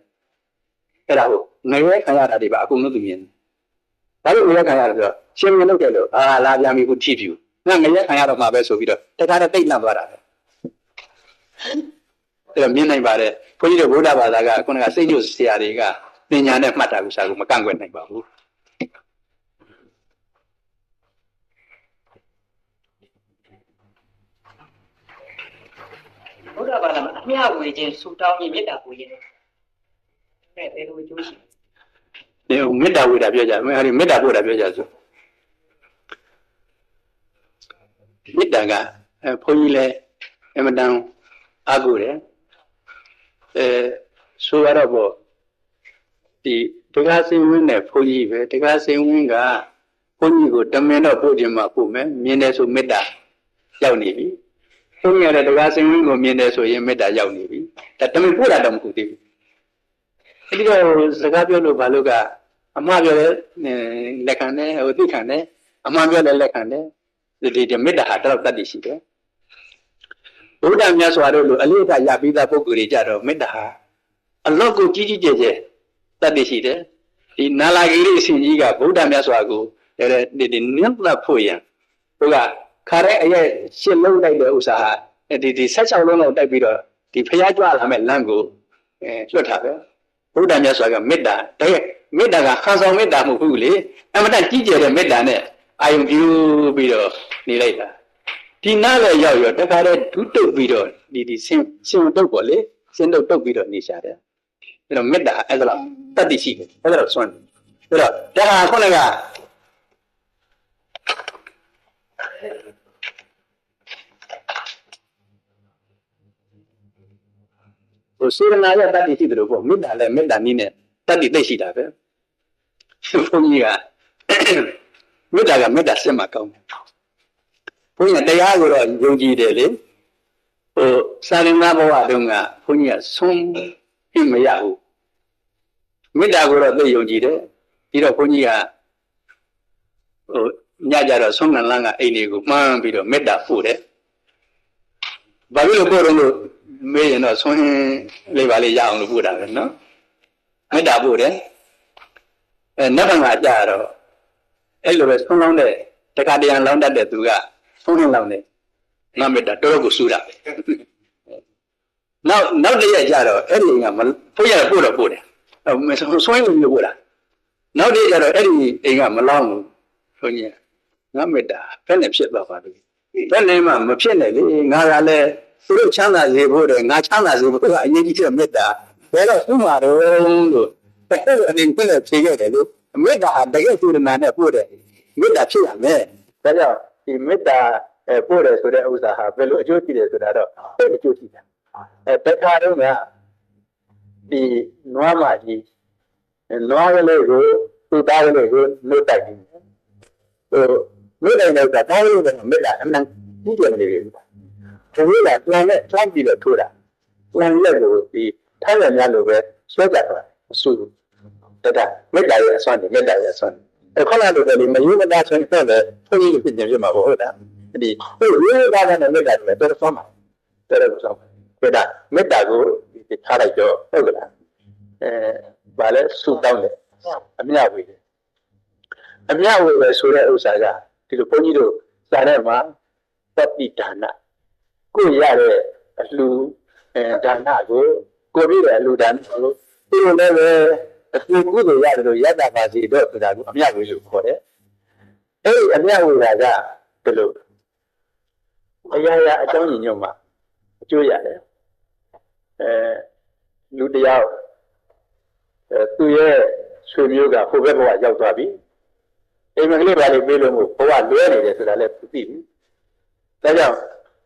အဲ့ဒါကိုငရဲခံရတာတွေပါအကုန်လုံးသူမြင်ဘာလို့ငရဲခံရလဲဆိုတော့ရှင်မြင်လုပ်တယ်လို့လာပြန်ပြီခုထီးပြူငရဲခံရတော့မှာပဲဆိုပြီးတော့တခါတည်းတိတ်နှံ့သွားတာပဲအဲ့တော့မြင်နိုင်ပါတယ်ဘုန်းကြီးတို့ဗုဒ္ဓဘာသာကခုနကစိတ်ညှို့ဆရာတွေကပညာနဲ့မှတ်တာကိုစာကိုမကန့်ကွက်နိုင်ပါဘူးဘုရားဘာသာမှာအမြဝေခြင်းဆူတောင်းခြင်းမေတ္တာကိုရင်အဲ့ဘယ်လိုအကျိုးရှိလဲဒီမေတ္တာဝေတာပြောကြမယ်အဲ့ဒီမေတ္တာပို့တာပြောကြဆိုမေတ္တာကဘုန်းကြီးလည်းအမတန်အားကိုးတယ်ဆိုရတော့ပေါ့ဒီတက္ကသိုလ်ဝင်းနဲ့ဘုန်းကြီးပဲတက္ကသိုလ်ဝင်းကဘုန်းကြီးကိုတမင်တော့ပို့ခြင်းမှာပို့မယ်မြင်တယ်ဆိုမေတ္တာရောက်နေပြီဘုန်းကြီးရတဲ့တက္ကသိုလ်ဝင်းကိုမြင်တယ်ဆိုရင်မေတ္တာရောက်နေပြီဒါတမင်ပို့တာတော့မဟုတ်သေးဘူးအဲ့ဒီတော့စကားပြောလို့ဘာလို့ကအမှားပြောလဲလက်ခံတယ်ဟိုသိခံတယ်အမှားပြောလဲလက်ခံတယ်ဒီမေတ္တာဟာတော့တတ်တည်ရှိတယ်ဘုရားမြတ်စွာတို့လိုအလေးအထားရပြီးသားပုဂ္ဂိုလ်တွေကြတော့မေတ္တာဟာအလောကကိုကြီးကြီးကျယ်ကျယ်တတ်တည်ရှိတယ်ဒီနာလာဂိရိအရှင်ကြီးကဘုရားမြတ်စွာကို ဒီနင်းလာဖို့ရဘုကခါတဲ့အရဲ့ရှင်းလုံးလိုက်တဲ့ဥစ္စာဒီ16လုံးလောက်တိုက်ပြီးတော့ဒီဖျားကြွလာမဲ့လမ်းကိုလွတ်ထားပဲဘုရားမြတ်စွာကမေတ္တာတကယ်မေတ္တာကဟန်ဆောင်မေတ္တာမဟုတ်ဘူးလေအမှန်တန်ကြီးကျယ်တဲ့မေတ္တာနဲ့အာယုံပြုပြီးတော့နေလိုက်တာဒီနားလည်းရောက်ရောတခါတည်းဒုတုတ်ပြီးတော့ဒီစင်တုတ်ပေါ့လေစင်တုတ်ပြီးတော့နေရှာတယ်အဲ့တော့မေတ္တာအဲ့ဒါတတ္တိရှိတယ်အဲ့ဒါဆွမ်းအဲ့တော့ဒါဟာခုနကစေရနာရတတ္တိရှိတယ်လို့ပေါ့မေတ္တာလည်းမေတ္တာနည်းနဲ့တတ္တိသိရှိတာပဲဘုန်းကြီးကမေတ္တာကမေတ္တာစစ်မှကောင်းတယ်ဘုန်းကြီးကတရားကိုတော့ယုံကြည်တယ်လေစာရဏဘဝတုန်းကဘုန်းကြီးကဆုံးပြမရဘူးမေတ္တာကိုတော့သိယုံကြည်တယ်ပြီးတော့ဘုန်းကြီးကညကြတော့ဆုံးနလန်းကအိမ်တွေကိုမှန်းပြီးတော့မေတ္တာပို့တယ်ဘာလို့ပို့တော့လို့မေးရင်တော့ဆုံးလေးပါလေးရအောင်လို့ပို့တာပဲနော်မေတ္တာပို့တယ်နတ်ဘံကကြတော့အဲ့လိုပဲဆုံးလောင်းတဲ့တခါတရံလောင်းတတ်တဲ့သူကဆုံးလောင်းတယ်ငါမေတ္တာတော်တော်ကိုစူးတာပဲနောက်တရက်ကြတော့အဲ့ဒီကဘုရားပို့တော့ပို့တယ်ဆွဲလို့ပို့တာနောက်တရက်ကြတော့အဲ့ဒီအိမ်ကမလောင်းဘူးဘုန်းကြီးငါမေတ္တာဘယ်နဲ့ဖြစ်သွားပါလဲဘယ်နဲ့မှမဖြစ်နဲ့လေငါကလည်းသူတို့ချမ်းသာစေဖို့တယ်ငါချမ်းသာစေဖို့ကအရင်ကြီးတဲ့မေတ္တာဘယ်တော့ဥမှာတော့လို့အဲ့အနေနဲ့ဖြေခဲ့တယ်လို့မေတ္တာဟာတကယ်သူရနာနဲ့ပို့တယ်မေတ္တာဖြစ်ရမယ်ဒါကြောင့်ဒီမေတ္တာပို့တယ်ဆိုတဲ့ဥစ္စာဟာဘယ်လိုအကျိုးရှိတယ်ဆိုတာတော့သိအကျိုးရှိတယ်တခါတော့ကဒီနွားမကြီးနွားကလေးကိုသူ့သားကလေးကိုနှုတ်တိုက်တယ်နှုတ်တိုက်တော့တားလို့တော့မေတ္တာအမှန်ကြီးတယ်နေပြီဒီလိုကပြန်နဲ့တွန်းပြီးတော့ထိုးတာပြန်လက်ကိုဒီထိုင်ရများလို့ပဲဆွဲကြတာအဆူတမေတ္တာရဲ့အစွမ်းတယ်မေတ္တာရဲ့အစွမ်းခေါင်းလာလို့လည်းမယုံမသားဆိုရင်တော့ဘုန်းကြီးဖြစ်နေပြမှာပေါ့ဟုတ်လားဒီရိုးသားတဲ့မေတ္တာတွေတော်တော်ဆောင်းပါတော်တော်ဆောင်းပါဒါမေတ္တာကိုထားလိုက်တော့ဟုတ်ကလားဘာလဲဆူတောင်းတယ်အမြဝေတယ်အမြဝေပဲဆိုတဲ့ဥစ္စာကဒီလိုဘုန်းကြီးတို့စာထဲမှာပฏิဒါနကိုရတဲ့အလှဒါနကိုပြီးတဲ့အလှဒါနကိုဒီလိုလည်းပဲအကျိုးကုသိုလ်ရတယ်လို့ရတ္တပါစီတော့ဆိုတာကိုအမြဝေလို့ခေါ်တယ်အဲ့ဒီအမြဝေတာကဒီလိုအရာရာအကြောင်းညွှန်မှာအကျိုးရတယ်လူတယောက်သူ့ရဲ့ဆွေမျိုးကဟိုဘက်ဘဝရောက်သွားပြီအိမ်မကလေးပါလေးပြေးလို့ဘဝလွဲနေတယ်ဆိုတာလည်းသိပြီဒါကြောင့်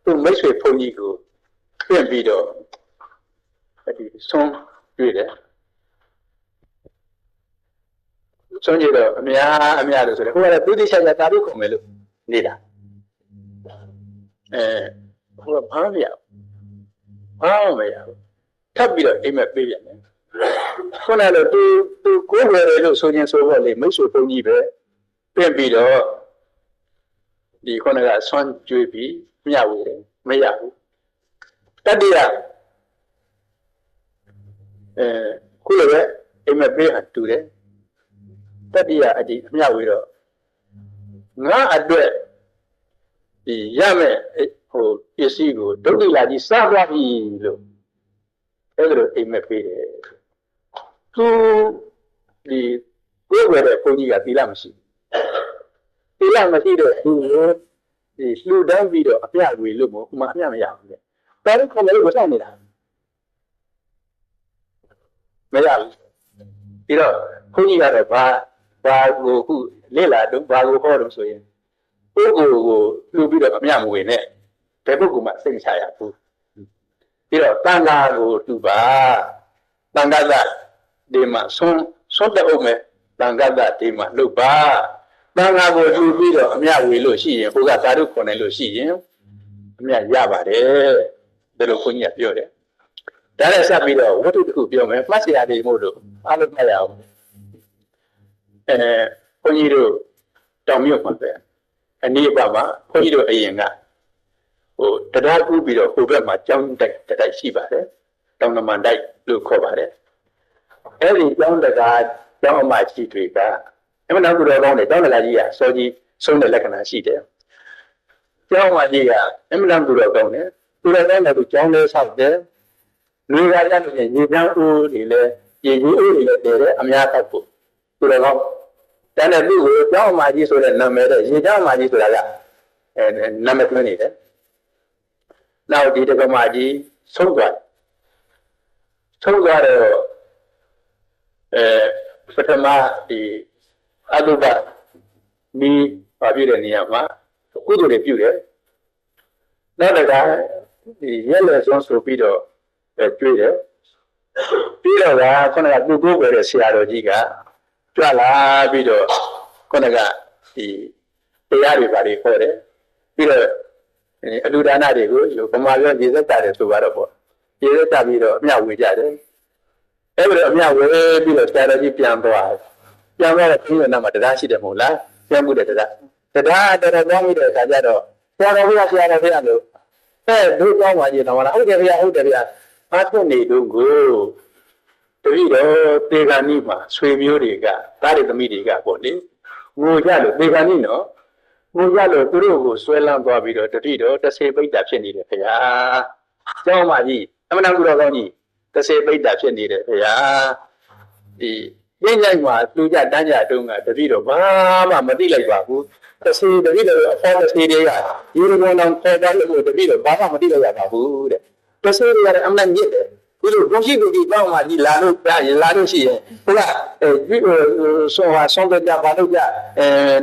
သူ့မိတ်ဆွေဘုန်းကြီးကိုပြင်ပြီးတော့ဒီဆုံးတွေ့တယ်ဆုံးကြတော့အများလို့ဆိုတယ်ဟိုကသူတိချာတာတို့ခုံမယ်လို့နေတာဟိုကဘာမရဘူးထပ်ပြီးတော့အိမ်မက်ပေးပြန်တယ်ခုနကသူကိုယ်ဝယ်တယ်လို့ဆိုရင်ဆိုတော့လေမိတ်ဆွေဘုန်းကြီးပဲပြင်ပြီးတော့ဒီခုနကဆွမ်းကျွေးပြီးမျှဝေတယ်မရဘူးတတိယခုလည်းပဲအိမ်မက်ပေးဟာတူတယ်တတိယအဒီအမျှဝေတော့ငါအတွက်ဒီရမယ်ဟိုပစ္စည်းကိုဒုတိလာကြီးစားသွားပြီလို့အဲ့လိုအိမ်မက်ပေးတယ်သူဒီကိုယ်ဝယ်တဲ့ဘုန်းကြီးကသီလမရှိတော့သူဒီလှူဒန်းပြီးတော့အပြဝေလို့မို့ဥမာအပြမရဘူးလေဒါလည်းခေါ်လို့စောင့်နေတာမရဘူးပြီးတော့ဘုန်းကြီးကတော့ဘာကိုခုလေ့လာတော့ဘာကိုဟောတော့ဆိုရင်ပုဂ္ဂိုလ်ကိုလှူပြီးတော့အမြမဝင်နဲ့ဘယ်ပုဂ္ဂိုလ်မှစိတ်ချရဘူးပြီးတော့တန်ခါကိုလှူပါတန်ခါကဒီမှာဆွတ်တဲ့ဥမဲ့တန်ခါကဒီမှာလှုပ်ပါတန်ခါကိုလှူပြီးတော့အမြဝေလို့ရှိရင်ဘုရားသာဓုခေါ်နေလို့ရှိရင်အမြရပါတယ်ဒါလို့ခွန်ကြီးကပြောတယ်ဒါနဲ့ဆက်ပြီးတော့ဝတ္ထုတစ်ခုပြောမယ်မှတ်စရာတွေမို့လို့အားလုံးမှတ်ရအောင်ခွန်ကြီးတို့တောင်မြုပ်မှာပဲအနည်းပါမှာခွန်ကြီးတို့အရင်ကတရားကူးပြီးတော့ဟိုဘက်မှာကျောင်းတိုက်ရှိပါတယ်တောင်နမန်တိုက်လို့ခေါ်ပါတယ်အဲ့ဒီကျောင်းတကာကျောင်းအမကြီးတွေကတ အမှန်တော့တော်ကောင်းတယ်ကျောင်းလာကြီးကစောကြီးဆုံးတဲ့လက္ခဏာရှိတယ်ကျောင်းမကြီးကအမှန်တော့တော်ကောင်းတယ်သူလည်းလည်းသူကျောင်းလေးဆောက်တယ်လူကလည်းရေချမ်းဦးတွေလည်းရေကြီးဦးတွေလည်းတည်တယ်အများတောက်ဖို့သူတော်ကောင်းတန်းတဲ့သူ့ကိုကျောင်းမကြီးဆိုတဲ့နာမည်တဲ့ရေချမ်းမကြီးဆိုတာကနာမည်သွင်းနေတယ်နောက်ဒီတက္ကမကြီးဆုံးသွားတော့ပထမဒီအတုပမီးပါပြတဲ့နေရာမှာကုသိုလ်တွေပြုတယ်နောက်တစ်ခါဒီရက်လက်ဆုံးဆိုပြီးတော့ကျွေးတယ်ပြီးတော့ကခုနကသူ့ကိုယ်ပဲတဲ့ဆရာတော်ကြီးကကြွလာပြီးတော့ခုနကဒီတရားတွေပါတွေခေါ်တယ်ပြီးတော့အလူဒါနတွေကိုဗမာပြောရေသက်တာတွေဆိုတော့ပေါ့ရေသက်တာပြီးတော့အမြဝေကြတယ်အဲ့ဒါအမြဝေပြီးတော့ဆရာတော်ကြီးပြန်သွားတဲ့ဒီလိုနာမှာတရားရှိတယ်မဟုတ်လားပြန်မှုတဲ့တရားတော်သွားမိတဲ့အခါကျတော့ဆရာတော်ဘုရားလို့တို့ကြောင်းပါကြီးတော်လားဟုတ်တယ်ဗျာအားထုတ်နေတော့ကိုတပည့်တော်သေဂာနိမှာဆွေမျိုးတွေကသားတွေသမီးတွေကပေါ့လေငိုကြလို့သေဂာနိနော်ငိုကြလို့သူတို့ကိုဆွဲလန်းသွားပြီးတော့တပည့်တော်တဆေပိတ်တာဖြစ်နေတယ်ခင်ဗျာကျောင်းမကြီးအမှန်တရားကောင်းကြီးတဆေပိတ်တာဖြစ်နေတယ်ခင်ဗျာဒီညဉ့်ညိုက်မှာသူကြတန်းကြတုံးကတပည့်တော်ဘာမှမသိလိုက်ပါဘူးတဆေတပည့်တော်အဖေါ်တဆေတွေကရေရုံတော်ခေါ်တယ်လို့တပည့်တော်ဘာမှမသိလိုက်ရပါဘူးတဲ့တဆေတွေကအမှန်ညစ်တယ်ဒီလိုဘုန်းကြီးကိုဒီပေါင်းမှဒီလာလို့ရှိရင်ဟုတ်လားဆောင်းတဲ့ကြဘာလို့ကြ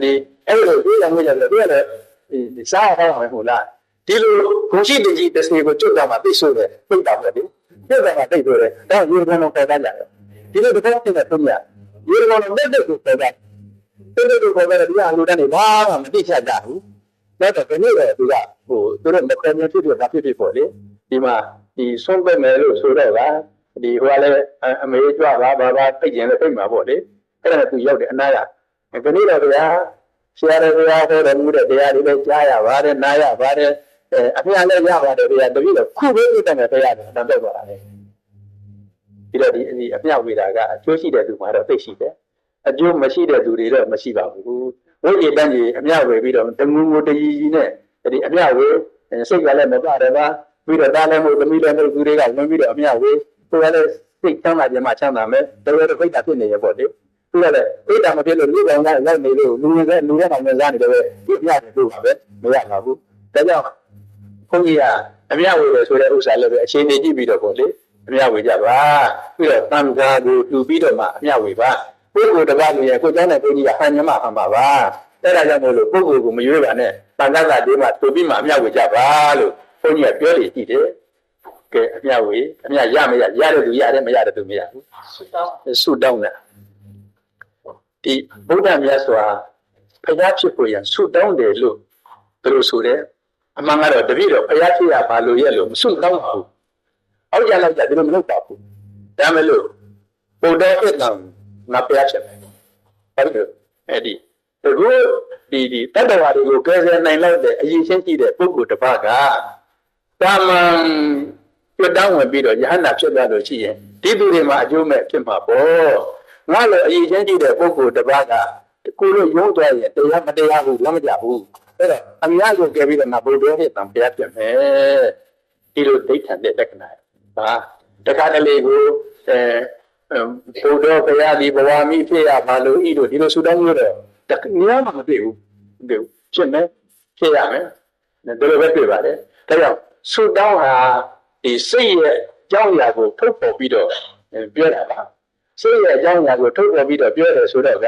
ဒီအဲ့လိုပြေးရငွေကြတယ်သူကလည်းစားရအောင်ဟုတ်လားဒီလိုဘုန်းကြီးကြီးတဆေကိုကျွတ်တာမှသိဆိုတယ်ပြတ်တာပဲဒီပြတ်တာမှသိဆိုတယ်တော့ရေရုံတော်ခေါ်တယ်ဒီလိုတစ်ခါတည်းသုံးရရေရုံတော်လက်ကိုခေါ်တယ်တူခေါ်တယ်ဒီအလူတန်းတွေဘာမှမသိချတာဘူးတော့ဒီနေ့တော့သူကသူတို့မကွန်မြူနတီတွေဘာဖြစ်ပေါ့လေဒီမှာဒီဆုံးပဲမယ်လို့ဆိုတော့ကဒီဟိုကလည်းအမေကြွပါဘာပိတ်ကျင်လည်းပိတ်မှာပေါ့လေအဲ့ဒါသူရောက်တယ်အနာရဒီနေ့တော့ဗျာဆရာတော်ဘုရားဟောတော်မူတဲ့တရားတွေလည်းကြားရပါတယ်နားရပါတယ်အဖေလည်းရပါတယ်ဗျာတပည့်တော့ခုပဲဥတ္တမယ်တရားတယ်တန်တော့ပါလေဒီတော့ဒီအမြောက်ဝေတာကအကျိုးရှိတဲ့သူမှာတော့သိရှိတယ်အကျိုးမရှိတဲ့သူတွေတော့မရှိပါဘူးဝိရေတန်းကြီးအမြောက်ဝေပြီးတော့တငူငူတရီကြီးနဲ့ဒီအမြောက်ဝေစိတ်ကလည်းမပါတယ်ပါပြီးတော့ဒါလည်းမဟုတ်သမီးလည်းမဟုတ်သူတွေကဝင်ပြီးတော့အမြောက်ဝေသူကလည်းစိတ်ချမ်းသာခြင်းမှချမ်းသာမယ်တော်တော်ဖိတ်တာဖြစ်နေရပေါ့လေသူကလည်းဖိတ်တာမဖြစ်လို့လူကောင်ကလိုက်နေလို့လူတွေကလူတွေကမှမစားနေတယ်ပဲပြပြတယ်လို့ပါပဲမရပါဘူးဒါကြောင့်ခွန်ကြီးကအမြောက်ဝေတယ်ဆိုတဲ့ဥစ္စာလည်းပဲအခြေအနေကြည့်ပြီးတော့ပေါ့လေအမြောက်ဝေကြပါပြီးတော့တန်ခါကိုတူပြီးတော့မှအမြောက်ဝေပါပုဂ္ဂိုလ်တစ်ပါးရဲ့ကိုယ်ကျောင်းနဲ့ကိုကြီးကဟန်ညမဟန်ပါပါအဲ့ဒါကြောင့်မို့လို့ပုဂ္ဂိုလ်ကိုမရွေးပါနဲ့တန်ခါကဒီမှာတူပြီးမှအမြောက်ဝေကြပါလို့ဘုန်းကြီးကပြောလေကြည့်တယ်ကဲအမြောက်ဝေအမြောက်ရမရရတဲ့သူရတယ်မရတဲ့သူမရဘူးဆုတောင်းတာဒီဗုဒ္ဓမြတ်စွာဘုရားဖြစ်ဖို့ရဆုတောင်းတယ်လို့သူတို့ဆိုတယ်အမှန်ကတော့တပည့်တော်ဘုရားဖြစ်ရပါလို့ရဲ့လို့မဆုတောင်းပါဘူးအောက်ကြလောက်ကြဒီလိုမလုပ်ပါဘူးဒါမဲ့လို့ဘုဒ္ဓရဲ့ကံငါဘုရားဖြစ်မယ်ဟုတ်တယ်အဲ့ဒီဒီတတ္တဝါတွေကိုကယ်ဆယ်နိုင်လောက်တဲ့အရေးချင်းကြည့်တဲ့ပုဂ္ဂိုလ်တစ်ပါးကတာမန်ပြတ်တောင်းဝင်ပြီးတော့ယဟန္တာဖြစ်သွားလို့ရှိရင်ဒီသူတွေမှာအကျိုးမဲ့ဖြစ်မှာပေါ့ငါလိုအရေးချင်းကြည့်တဲ့ပုဂ္ဂိုလ်တစ်ပါးကကိုလိုရုံးသွားရင်တရားမတရားဘူးလက်မကြဘူးအဲ့ဒါအများကိုကယ်ပြီးတော့ငါဘုရားရဲ့တန်ဘုရားဖြစ်မယ်ဒီလိုဒိဋ္ဌံတဲ့လက္ခဏာပါတခါတလေကိုဘုရားဘုရားဒီဘဝမိဖြစ်ရပါလို့ဤတို့ဒီလိုဆုတောင်းလို့တော့နေရာမှာမတွေ့ဘူးဖြစ်မယ်ဖြစ်ရမယ်ဒါလိုပဲတွေ့ပါတယ်ဒါကြောင့်ဆုတောင်းဟာဒီစိတ်ရဲ့အကြောင်းအရာကိုထုတ်ပေါ်ပြီးတော့ပြောတာပါစိတ်ရဲ့အကြောင်းအရာကိုထုတ်ပေါ်ပြီးတော့ပြောတယ်ဆိုတော့က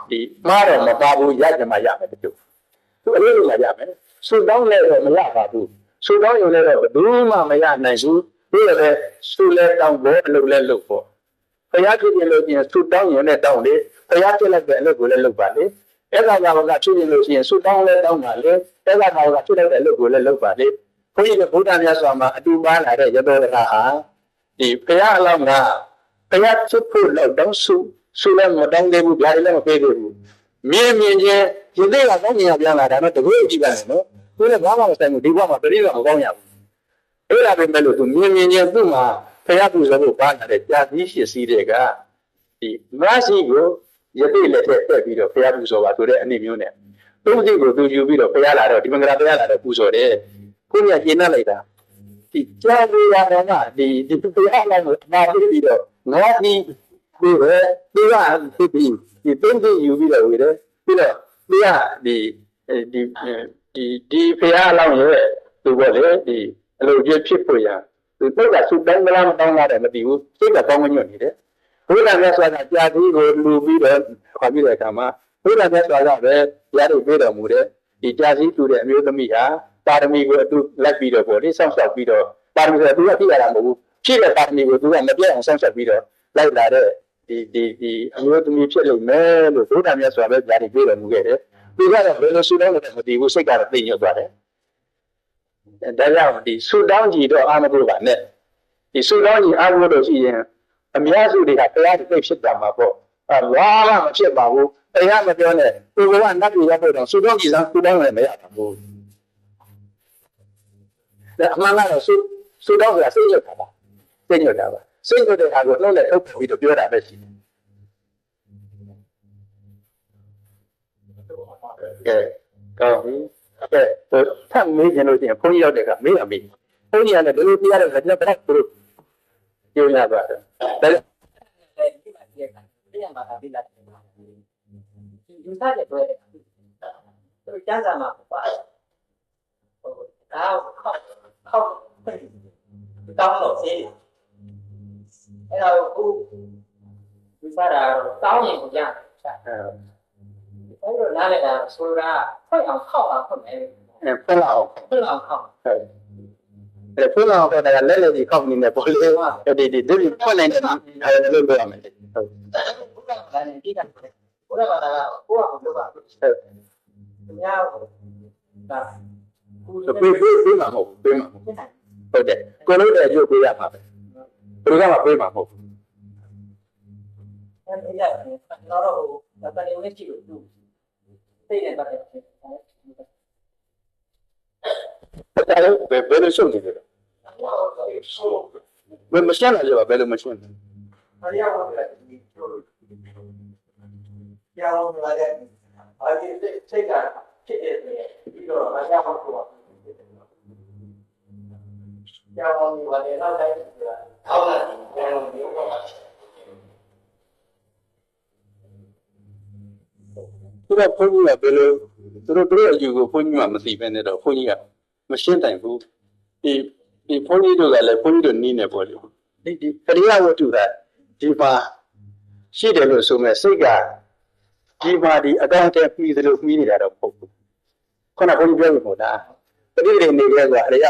ဒီမှားတော့မပါဘူးရကြမှာရမယ်တူသူအလေးလိုရမယ်ဆုတောင်းလည်းတော့မရပါဘူးဆုတောင်းရုံလည်းတော့ဘယ်သူမှမရနိုင်ဘူးဒီလိုပဲဆုလဲတောင်းဖို့အလုပ်လဲလုပ်ဖို့ဘုရားဖြစ်ရင်လို့ပြင်ဆုတောင်းရင်လည်းတောင်းလေဘုရားဖြစ်လိုက်တဲ့အလုပ်ကိုလည်းလုပ်ပါလေအဲ့ဒါကြောင့်ကဖြစ်ရင်လို့ရှိရင်ဆုတောင်းလဲတောင်းပါလေအဲ့ဒါကြောင့်ကဖြစ်လိုက်တဲ့အလုပ်ကိုလည်းလုပ်ပါလေဘုန်းကြီးကဗုဒ္ဓမြတ်စွာမှာအတူပါလာတဲ့ရသောတကဟာဒီဘုရားအလောင်းကဘုရားဖြစ်ဖို့လောက်တောင်းဆုလည်းမတောင်းသေးဘူးဗျာလည်းမပေးသေးဘူးမြင်ချင်းရသေးကကောင်းမြင်ရပြန်လာတာတော့တကူကြည့်ပါမယ်နော်သူလည်းဘာမှမဆိုင်ဘူးဒီဘဝမှာတတိယမကောင်းရဘူးအဲ့ဒါပဲမဲ့လို့သူမြင်ချင်းသူ့မှာဘုရားပူဇော်ဖို့ပါလာတဲ့ကြာသီးရှိစည်းတွေကဒီမရှိကို ရတိလက်ထက်တက်ပြီးတော့ဘုရားပူဇော်ပါဆိုတဲ့အနည်းမျိုးနဲ့သုံးစိတ်ကိုသူယူပြီးတော့ဘုရားလာတော့ဒီမင်္ဂလာဘုရားလာတော့ပူဇော်တယ်ကိုကြီးကရှင်းနှက်လိုက်တာဒီကြာဝေရတော်ကဒီဘုရားလာကိုအမှားပြီးတော့ငါဒီဒီပဲဒီကဒီသုံးစိတ်ယူပြီးတော့ဝေတယ်ပြီးတော့ဒီကဒီဘုရားလောင်းရဲ့သူကလေဒီအလိုကျဖြစ်ဖို့ရသူတော့ကစုတိုင်းမလားမတောင်းရတယ်မသိဘူးစိတ်ကကောင်းညွတ်နေတယ်ဘုရားမြတ်စွာဘုရားကြာပြီးကိုလူပြီးတော့ခေါ်ပြီးတဲ့အခါမှာဘုရားမြတ်စွာဘုရားပဲတရားတို့ပြေးတော်မူတဲ့ဒီကြာစီးတူတဲ့အမျိုးသမီးဟာပါရမီကိုအတူလက်ပြီးတော့ပေါ့လေစောင့်ရှောက်ပြီးတော့ပါရမီဆိုသူကသိရတာမဟုတ်ဘူးဖြည့်တဲ့ပါရမီကိုသူကမပြတ်အောင်စောင့်ရှောက်ပြီးတော့လိုက်လာတဲ့ဒီအမျိုးသမီးဖြစ်လို့မယ်လို့ဘုရားမြတ်စွာဘုရားကြီးပြေးတော်မူခဲ့တယ်သူကတော့ဘယ်လိုဆူတောင်းလို့မသိဘူးစိတ်ကတော့သိညွတ်သွားတယ်ဒါကြောင့်ဒီဆူတောင်းကြည့်တော့အာမလို့ပါနဲ့ဒီဆူတောင်းကြည့်အာမလို့ရှိရင်အများစုတွေကတရားတွေဖြစ်တာမှာပေါ့ဘာမှမဖြစ်ပါဘူးတရားမပြောနဲ့သူကနတ်ပြည်ရောက်တော့ဆူတောင်းကြည့်စမ်းဆူတောင်းလည်းမရပါဘူးဒါအမှန်ကတော့ဆူတောင်းဆိုတာစိတ်ညစ်တာပါစိတ်ညစ်တာပါစိတ်ညစ်တဲ့အခါကိုနှုတ်နဲ့ထုတ်ပြီးတော့ပြောတာပဲရှိတယ်ကောင်းပြီထပ်မေးခြင်းလို့ရှိရင်ဘုန်းကြီးရောက်တဲ့အခါမေးရမေးဘုန်းကြီးကလည်းဘယ်လိုပြရလဲဆိုတော့ဘယ်တော့သူပြောရသွားတယ်ဒါပြန်มาပြီးလာတယ်ဒီစားတဲ့တွေ့သူကျန်းစာမှာပါဒါခေါက်တောင်းလို့စီအဲ့တော့ဒီစားတာတောင်းရင်ကြအဲ့တော့နားလည်းဆိုတာဖွင့်အောင်ခေါက်အောင်ဖွင့်မယ်ဖွင့်အောင်ခေါက်အဲ့ဖွင့်အောင်ခေါက်တာလက်ကြီးခေါက်နေတယ်ပေါ့လေဒီဖွင့်နိုင်တယ်အဲ့လိုလုပ်ရမယ်ဟုတ်ဘုရားကလည်းဒီကဘုရားကကိုယ့်အကူလုပ်ပါဟုတ်။ညာဒါပေးမှာမဟုတ်ပေးမှာဟုတ်တယ်ကိုလို့တဲ့ရုပ်ပေးရမှာပဲဘယ်လိုကမှပေးမှာမဟုတ်ဘူးအဲ့ဒီကတော့တန်ရုံနဲ့ကြည့်လို့သိတယ်ပါတယ်ဘယ်လိုရှုပ်နေလဲဘယ်မရှင်းလာကြပါဘယ်လိုမရှင်းလဲအရာဝင်လာတယ်ကျောင်းလာတယ်အဲဒီစိတ်ကဖြစ်တယ်ပြီးတော့အရာဝင်တော့ကျောင်းဝင်လာတယ်နောက်တိုင်းအောက်လာတယ်မျိုးပါသူကဘုန်းကြီးကဘယ်လိုသူတို့အယူကိုဘုန်းကြီးကမသိဘဲနဲ့တော့ဘုန်းကြီးကမရှင်းတိုင်ဘူးဒီဘုန်းကြီးတို့ကလည်းဘုန်းကြီးတို့နီးနေပေါ့လေဒီပရိယဝတ္ထုကဒီမှာရှိတယ်လို့ဆိုမဲ့စိတ်ကဒီမှာဒီအကောင့်ထဲပြီးသလိုပြီးနေတာတော့မဟုတ်ဘူးခုနကဘုန်းကြီးပြောလို့ပေါ့ဒါပရိသေနေတယ်ဆိုတာအရိယ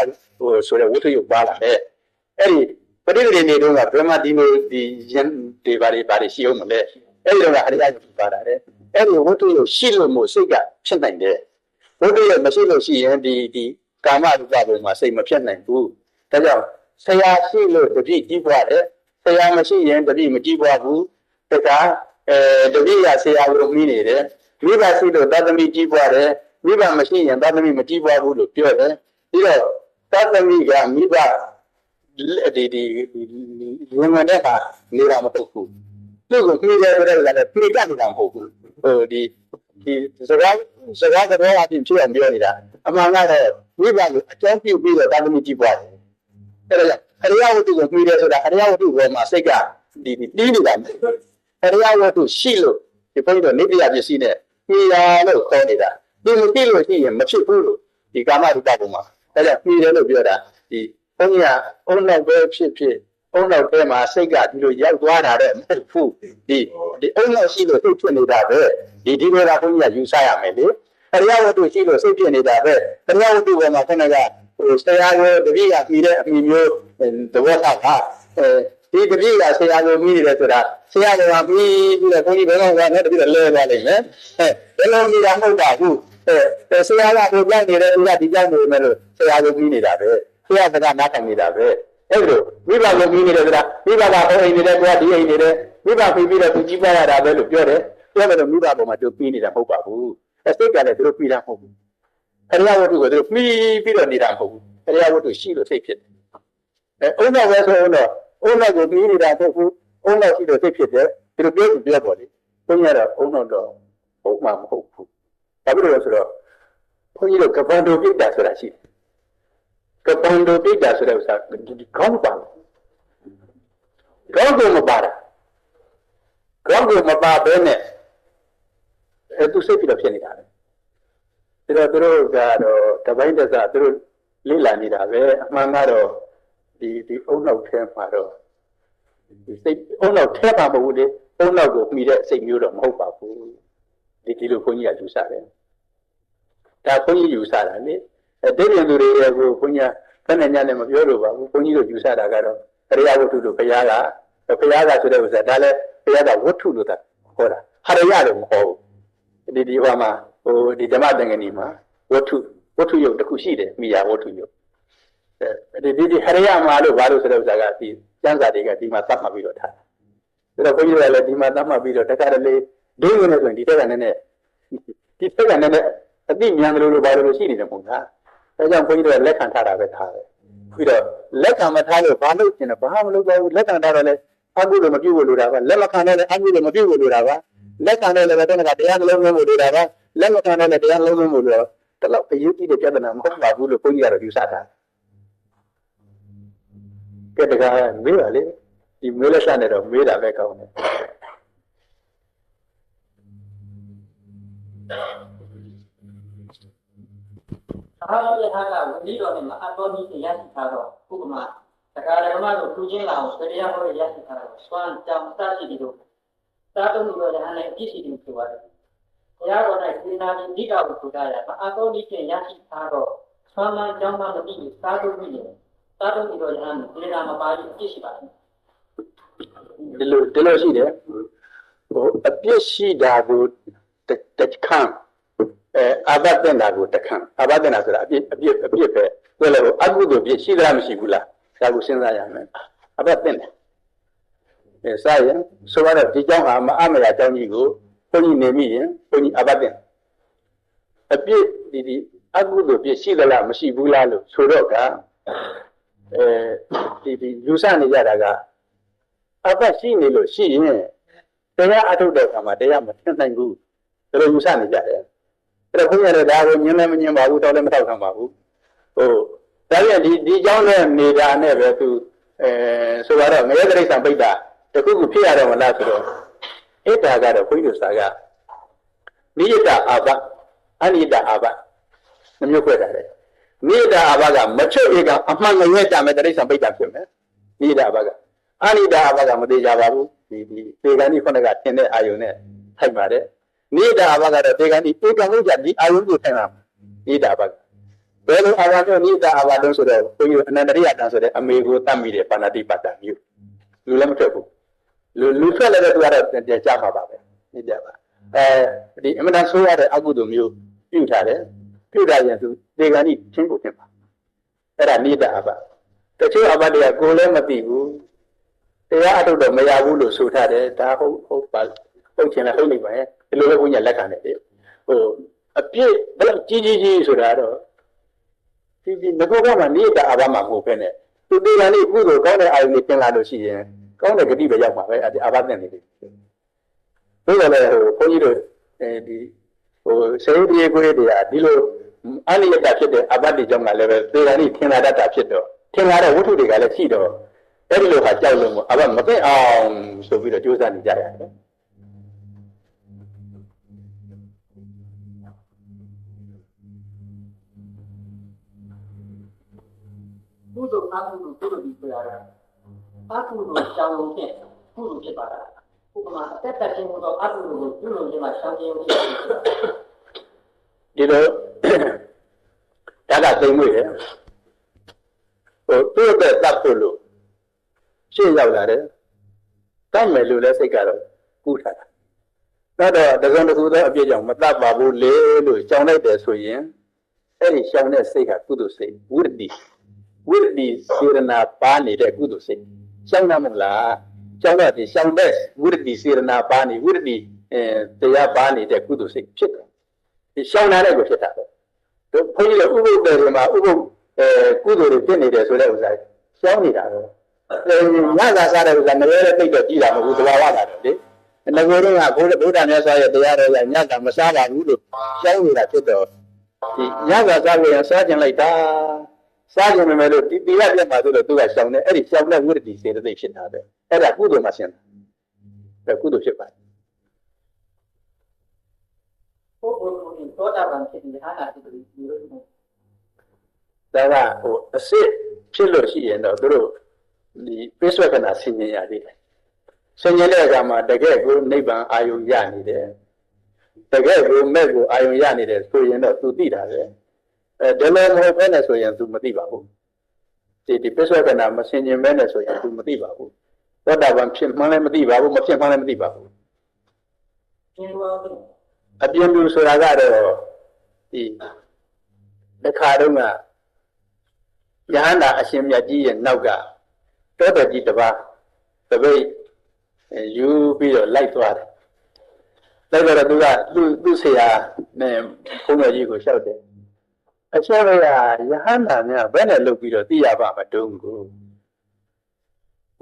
ဆိုတဲ့ဝတ္ထုရုပ်ပါလာတယ်အဲ့ဒီပရိသေနေတော့ကဘယ်မှာဒီလိုဒီယန်တွေပါတွေရှိအောင်မလဲအဲ့ဒီတော့ကအရိယရုပ်ပါလာတယ်အဲ့ဒီဝတ္ထုရုပ်ရှိလို့မို့စိတ်ကဖြစ်နိုင်တယ်ဝတ္ထုရုပ်မရှိလို့ရှိရင်ဒီကာမရူပဘုံမှာစိတ်မဖြစ်နိုင်ဘူးဒါကြောင့်ဆရာရှိလို့တတိကြီးပွားတယ်ဆရာမရှိရင်တတိမကြီးပွားဘူးတခါတတိယဆရာကိုပြီးနေတယ်မိဘရှိလို့သတ္တမိကြီးပွားတယ်မိဘမရှိရင်သတ္တမိမကြီးပွားဘူးလို့ပြောတယ်ပြီးတော့သတ္တမိကမိဘဒီဝင်ဝင်တဲ့အခါနေတာမဟုတ်ဘူးသူ့ကိုပြီးတယ်ဆိုတဲ့ကလည်းပြေတတ်နေတာမဟုတ်ဘူးဒီစကားကတော့အပြင်ဖြစ်အောင်ပြောနေတာအမှန်ကတော့မိဘကိုအကြောင်းပြုပြီးတော့သတ္တမိကြီးပွားတယ်အဲ့ဒါအရိယဝတ္ထုကိုပြီးတယ်ဆိုတာအရိယဝတ္ထုဘောမှာစိတ်ကတီးနေတာအရိယဝတ္ထုရှိလို့ဒီဘုန်းကြီးတို့နိတ္တယပစ္စည်းနဲ့ပြီးတာလို့ခေါ်နေတာဒီမပြီးလို့ရှိရင်မဖြစ်ဘူးလို့ဒီကာမရူပဘုံမှာဒါကြောင့်ပြီးတယ်လို့ပြောတာဒီဘုန်းကြီးကအုံနောက်ပဲဖြစ်အုံနောက်ပဲမှာစိတ်ကဒီလိုရောက်သွားတာတော့မဟုတ်ဘူးဒီအုံနောက်ရှိလို့စိတ်ဖြစ်နေတာပဲဒီလိုကဘုန်းကြီးကယူဆရမယ်လေအရိယဝတ္ထုရှိလို့စိတ်ဖြစ်နေတာပဲအရိယဝတ္ထုဘောမှာခဏကဆရာကိုတပည့်ကပြီးတဲ့အမိမျိုးသဘောထားတာဒီတပည့်ကဆရာကိုပြီးနေတယ်ဆိုတာဆရာကပြီးတော့ဘုန်းကြီးဘယ်တော့ကလည်းတပည့်လဲသွားလိမ့်မယ်ဘယ်လိုပြီးတာမဟုတ်ပါဘူးဆရာကကိုပြောင်းနေတယ်သူကဒီပြောင်းနေမယ်လို့ဆရာကိုပြီးနေတာပဲဆရာကနားထောင်နေတာပဲအဲ့လိုမိဘကိုပြီးနေတယ်ဆိုတာမိဘကဟိုအိမ်နေတယ်ကိုကဒီအိမ်နေတယ်မိဘပြီးတော့သူကြီးပွားရတာပဲလို့ပြောတယ်ပြောတယ်လို့မိဘပေါ်မှာသူပြီးနေတာမဟုတ်ပါဘူးစိတ်ကလည်းသူတို့ပြီးတာမဟုတ်ဘူးအရိယဝတ္ထုကိုသူတို့ပြီးတော့နေတာမဟုတ်ဘူးအရိယဝတ္ထုရှိလို့စိတ်ဖြစ်တယ်အုံနောက်ပဲဆိုတော့အုံနောက်ကိုပြီးနေတာမဟုတ်ဘူးအုံနောက်ရှိလို့စိတ်ဖြစ်တယ်ဒီလိုပြောပါလေ ဘုန်းကြီးကတော့အုံတော့ဟုတ်မှမဟုတ်ဘူးဘာဖြစ်လို့လဲဆိုတော့ဘုန်းကြီးတို့ကပန်တိုပြိတ္တာဆိုတာရှိတယ်ကပန်တိုပြိတ္တာဆိုတဲ့ဥစ္စာခေါင်းပါခေါင်းကိုမပါတာခေါင်းကိုမပါဘဲနဲ့သူစိတ်ပြီးတော့ဖြစ်နေတာလေဒါတော့သူတို့ကတော့တပိုင်းတစ်စားသူတို့လေ့လာနေတာပဲအမှန်ကတော့ဒီအုံနောက်ထဲမှာတော့ဒီစိတ်အုံနောက်ထဲမှာမဟုတ်လေအုံနောက်ကိုမှီတဲ့စိတ်မျိုးတော့မဟုတ်ပါဘူးဒီလိုဘုန်းကြီးကယူဆတယ်ဒါဘုန်းကြီးယူဆတာလေတိရစ္ဆာန်သူတွေကဘုန်းကြီးကဘယ်နဲ့ညနဲ့မပြောလို့ပါဘူးဘုန်းကြီးတို့ယူဆတာကတော့အရိယဝတ္ထုတို့ဘုရားကဆိုတဲ့ဥစ္စာဒါလည်းဘုရားကဝတ္ထုလို့တာဟောတာဟာရယလို့မဟောဘူးဒီဟောမှာဒီဓမ္မသင်္ကနီမှာဝတ္ထုယုတ်တစ်ခုရှိတယ်မိယာဝတ္ထုယုတ်ဒီဟာရယမှာလို့ဘာလို့ဆိုတဲ့ဥစ္စာကဒီကျမ်းစာတွေကဒီမှာသတ်မှတ်ပြီးတော့ထားတယ်ဒါတော့ဘုန်းကြီးကလည်းဒီမှာသတ်မှတ်ပြီးတော့တခါတလေဒိဋ္ဌိနဲ့ဆိုရင်ဒီထက်ကနည်းနည်းအတိမြန်တယ်လို့ဘာလို့ရှိနေတယ်မဟုတ်လားဒါကြောင့်ဘုန်းကြီးတို့လက်ခံထားတာပဲထားတယ်ပြီးတော့လက်ခံမထားလို့ဘာလို့ကျင်တယ်ဘာမှမလုပ်တော့ဘူးလက်ခံထားတော့လည်းအကုသိုလ်မပြုတ်လို့တာပါလက်မခံတော့လည်းအကုသိုလ်မပြုတ်လို့တာပါလက်ခံတော့လည်းတော့တရားနှလုံးသွင်းလို့တာပါလက်မခံတော့လည်းတရားနှလုံးသွင်းလို့တော့တလောက်အရေးကြီးတဲ့ပြဿနာမဟုတ်ပါဘူးလို့ဘုန်းကြီးကတော့ယူဆတာကဲတကားမေးပါလေဒီမေးလက်ဆက်နဲ့တော့မေးတာပဲကောင်းတယ်အားလုံးရထားကဝိနည်းတော်နဲ့အတော်ကြီးရရှိထားတော့ဥပမာတရားဓမ္မတို့ထူးချင်းလာအောင်တရားဟောရရှိထားတော့စွမ်းကြောင်စရှိပြီးတော့သာတုံးတို့ရဟန်းနဲ့အပြည့်ရှိတယ်ဆိုပါတယ်တရားတော်၌စေနာကြီးဒီကကိုထူထားရအတော်ကြီးရရှိထားတော့စွမ်းမှန်ကြောင်းမှမသိဘူးသာတုံးပြီးတယ်သာတုံးတို့ရဟန်းဒီကမှာပါပြီးအပြည့်ရှိပါတယ်ဒီလိုရှိတယ်အပြည့်ရှိတာကိုတခန့်အာဘတ်တင်တာကိုတခန့်အာဘတ်တင်တာဆိုတာအပြည့်ပဲဆိုလည်းအကုသိုလ်ပြည့်ရှိသလားမရှိဘူးလားဒါကိုစဉ်းစားရမယ်အာဘတ်တင်တယ်စရင်ဆိုတော့ဒီเจ้าဟာမအမရအကြောင်းကြီးကိုဘုန်းကြီးနေမိရင်ဘုန်းကြီးအာဘတ်တင်အပြည့်ဒီအကုသိုလ်ပြည့်ရှိသလားမရှိဘူးလားလို့ဆိုတော့ကဒီယူဆနေကြတာကအဘတ်ရှိနေလို့ရှိရင်တရားအထုတ်တဲ့အခါမှာတရားမထင်နိုင်ဘူးဒါလိုယူဆနေကြတယ်အဲ့တော့ဘုရားလည်းဒါကိုညင်းလည်းမညင်းပါဘူးတောက်လည်းမတောက်ခံပါဘူးဒါပြန်ဒီเจ้าနဲ့နေတာနဲ့ပဲသူဆိုတော့ငရဲတိရစ္ဆာန်ပိဋ္ဌာတခုခုဖြစ်ရတော့မလားဆိုတော့ဣဒ္ဓါကတော့ဘုန်းကြီးတို့စာကနိယတအာဘအနိယတအာဘနှမျိုးခွဲထားတယ်နိယတအာဘကမချုပ်ဧကအမှန်ငရဲတမဲ့တိရစ္ဆာန်ပိဋ္ဌာဖြစ်မယ်နိယတအာဘကအနိယတအာဘကမသေးကြပါဘူးဒီသေကံဒီခုနကထင်တဲ့အာယုန်နဲ့ထိုက်ပါတယ်နိဒာဘကတော့ဒီကနေ့ဧကံလို့ကြဒီအာယုကိုထိုင်မှာနိဒာဘကဘယ်လိုအာယုမျိုးနိဒာဘလို့ဆိုတော့ဘုန်းကြီးအနန္တရိယတန်ဆိုတဲ့အမေကိုတတ်မိတဲ့ပါဏာတိပတ္တမျိုးလူလည်းမထွက်ဘူးလူထွက်လည်းသူကတော့ကြားမှာပါပဲနိဒာဘဒီအမှန်တန်ဆိုရတဲ့အကုသိုလ်မျိုးပြုထားတယ်ပြုတာရင်သူဒီကနေ့ချင်းကိုဖြစ်ပါအဲ့ဒါနိဒာဘတချို့အဘတွေကကိုယ်လည်းမသိဘူးတရားအထုတ်တော့မရဘူးလို့ဆိုထားတယ်ဒါဟုတ်ပါဟုတ်ချင်လည်းဟုတ်နေပါရဲ့ဒီလိုပဲဘုရားလက်ခံတယ်အပြည့်ဘယ်ကြီးဆိုတာတော့ဒီငကောကမှနေတာအဘမှာမဟုတ်ပဲနဲ့သူဒီကနေ့ကုသိုလ်ကောင်းတဲ့အာရုံနဲ့ပြင်လာလို့ရှိရင်ကောင်းတဲ့ဂတိပဲရောက်မှာပဲအဘနဲ့နေတယ်ဘယ်လိုလဲဘုန်းကြီးတို့ဒီစေတီကိုရတရားဒီလိုအနိယတဖြစ်တဲ့အဘတိကြောင့်ကလည်းပဲဒီကနေ့ထင်လာတတ်တာဖြစ်တော့ထင်လာတဲ့ဝတ္ထုတွေကလည်းရှိတော့အဲ့ဒီလိုဟာကြောက်လို့အဘမသိအောင်ဆိုပြီးတော့ကြိုးစားနေကြရတယ်ကုသိုလ်အကုသိုလ်ပြုလို့ဒီပြရတာအကုသိုလ်ရှောင်လို့ဖြစ်ကုသိုလ်ဖြစ်ပါတာဥပမာအသက်သက်ခြင်းတော့အကုသိုလ်ကိုပြုလို့ခြင်းမှာရှောင်ခြင်းဖြစ်ဒီလိုဒါကသိမ့်မွေ့တယ်သူ့အတွက်တတ်ဖို့လို့ရှေ့ရောက်လာတယ်တတ်မယ်လို့လည်းစိတ်ကတော့ကူးထားတာတော့တစုံတစ်ခုသောအပြည့်ကြောင့်မတတ်ပါဘူးလေလို့ရှောင်လိုက်တယ်ဆိုရင်အဲ့ဒီရှောင်တဲ့စိတ်ကကုသိုလ်စိတ်ဝိရတိစေရနာပါနေတဲ့ကုသိုလ်စိတ်ရှောင်ရမလားရှောင်တဲ့ရှောင်တဲ့ဝိရတိစေရနာပါနေဝိရတိတရားပါနေတဲ့ကုသိုလ်စိတ်ဖြစ်တယ်ဒီရှောင်တဲ့ကိုဖြစ်တာပဲတို့ဘုန်းကြီးတို့ဥပုပ်တယ်မှာဥပုပ်ကုသိုလ်တွေဖြစ်နေတယ်ဆိုတဲ့ဥစ္စာရှောင်နေတာပဲညသာစားတဲ့ဥစ္စာနည်းနည်းသိတော့ကြည့်တာမဟုတ်ဘူးသဘာဝတာလေ ငကိုတော့ကဘုရားမြတ်စွာရဲ့တရားတော်ကညကမစားပါဘူးလို့ရှင်းနေတာဖြစ်တော့ဒီညကစားလို့ရစားကျင်လိုက်တာစားကျင်မယ်လို့ဒီတရားပြတ်မှာဆိုတော့သူကရှောင်တယ်အဲ့ဒီရှောင်တဲ့ဝိရတိစေတသိက်ဖြစ်တာပဲအဲ့ဒါကုသိုလ်မှရှင်းတာကုသိုလ်ဖြစ်ပါတယ်ပုဂ္ဂိုလ်ကိုသောတာပန်ဖြစ်နေတာဟာဒီလိုမျိုးဒါကအစစ်ဖြစ်လို့ရှိရင်တော့သူတို့ဒီပိဿဝကနာဆင်ញင်ရသေးတယ်ဆင်ញင်တဲ့အခါမှာတကယ်ကိုနိဗ္ဗာန်အာယုံရနေတယ်တကယ်ကိုမဲ့ကိုအာယုံရနေတယ်ဆိုရင်တော့သူသိတာပဲဒီလိုမဟုတ်ဘဲနဲ့ဆိုရင်သူမသိပါဘူးဒီပိဿဝကနာမဆင်ញင်ဘဲနဲ့ဆိုရင်သူမသိပါဘူးသောတာပန်ဖြစ်မှန်းလည်းမသိပါဘူးမဖြစ်မှန်းလည်းမသိပါဘူးအပြင်းပြဆိုတာကတော့ဒီတစ်ခါတုန်းကယဟန္တာအရှင်မြတ်ကြီးရဲ့နောက်ကတောတော်ကြီးတစ်ပါးတပိတ်ယူပြီးတော့လိုက်သွားတယ်လိုက်တော့သူ့ဆရာနဲ့ဘုန်းတော်ကြီးကိုလျှောက်တယ်အရှင်ဘုရားယဟန္တာများဘယ်နဲ့လုပ်ပြီးတော့သိရပါမတုံးကို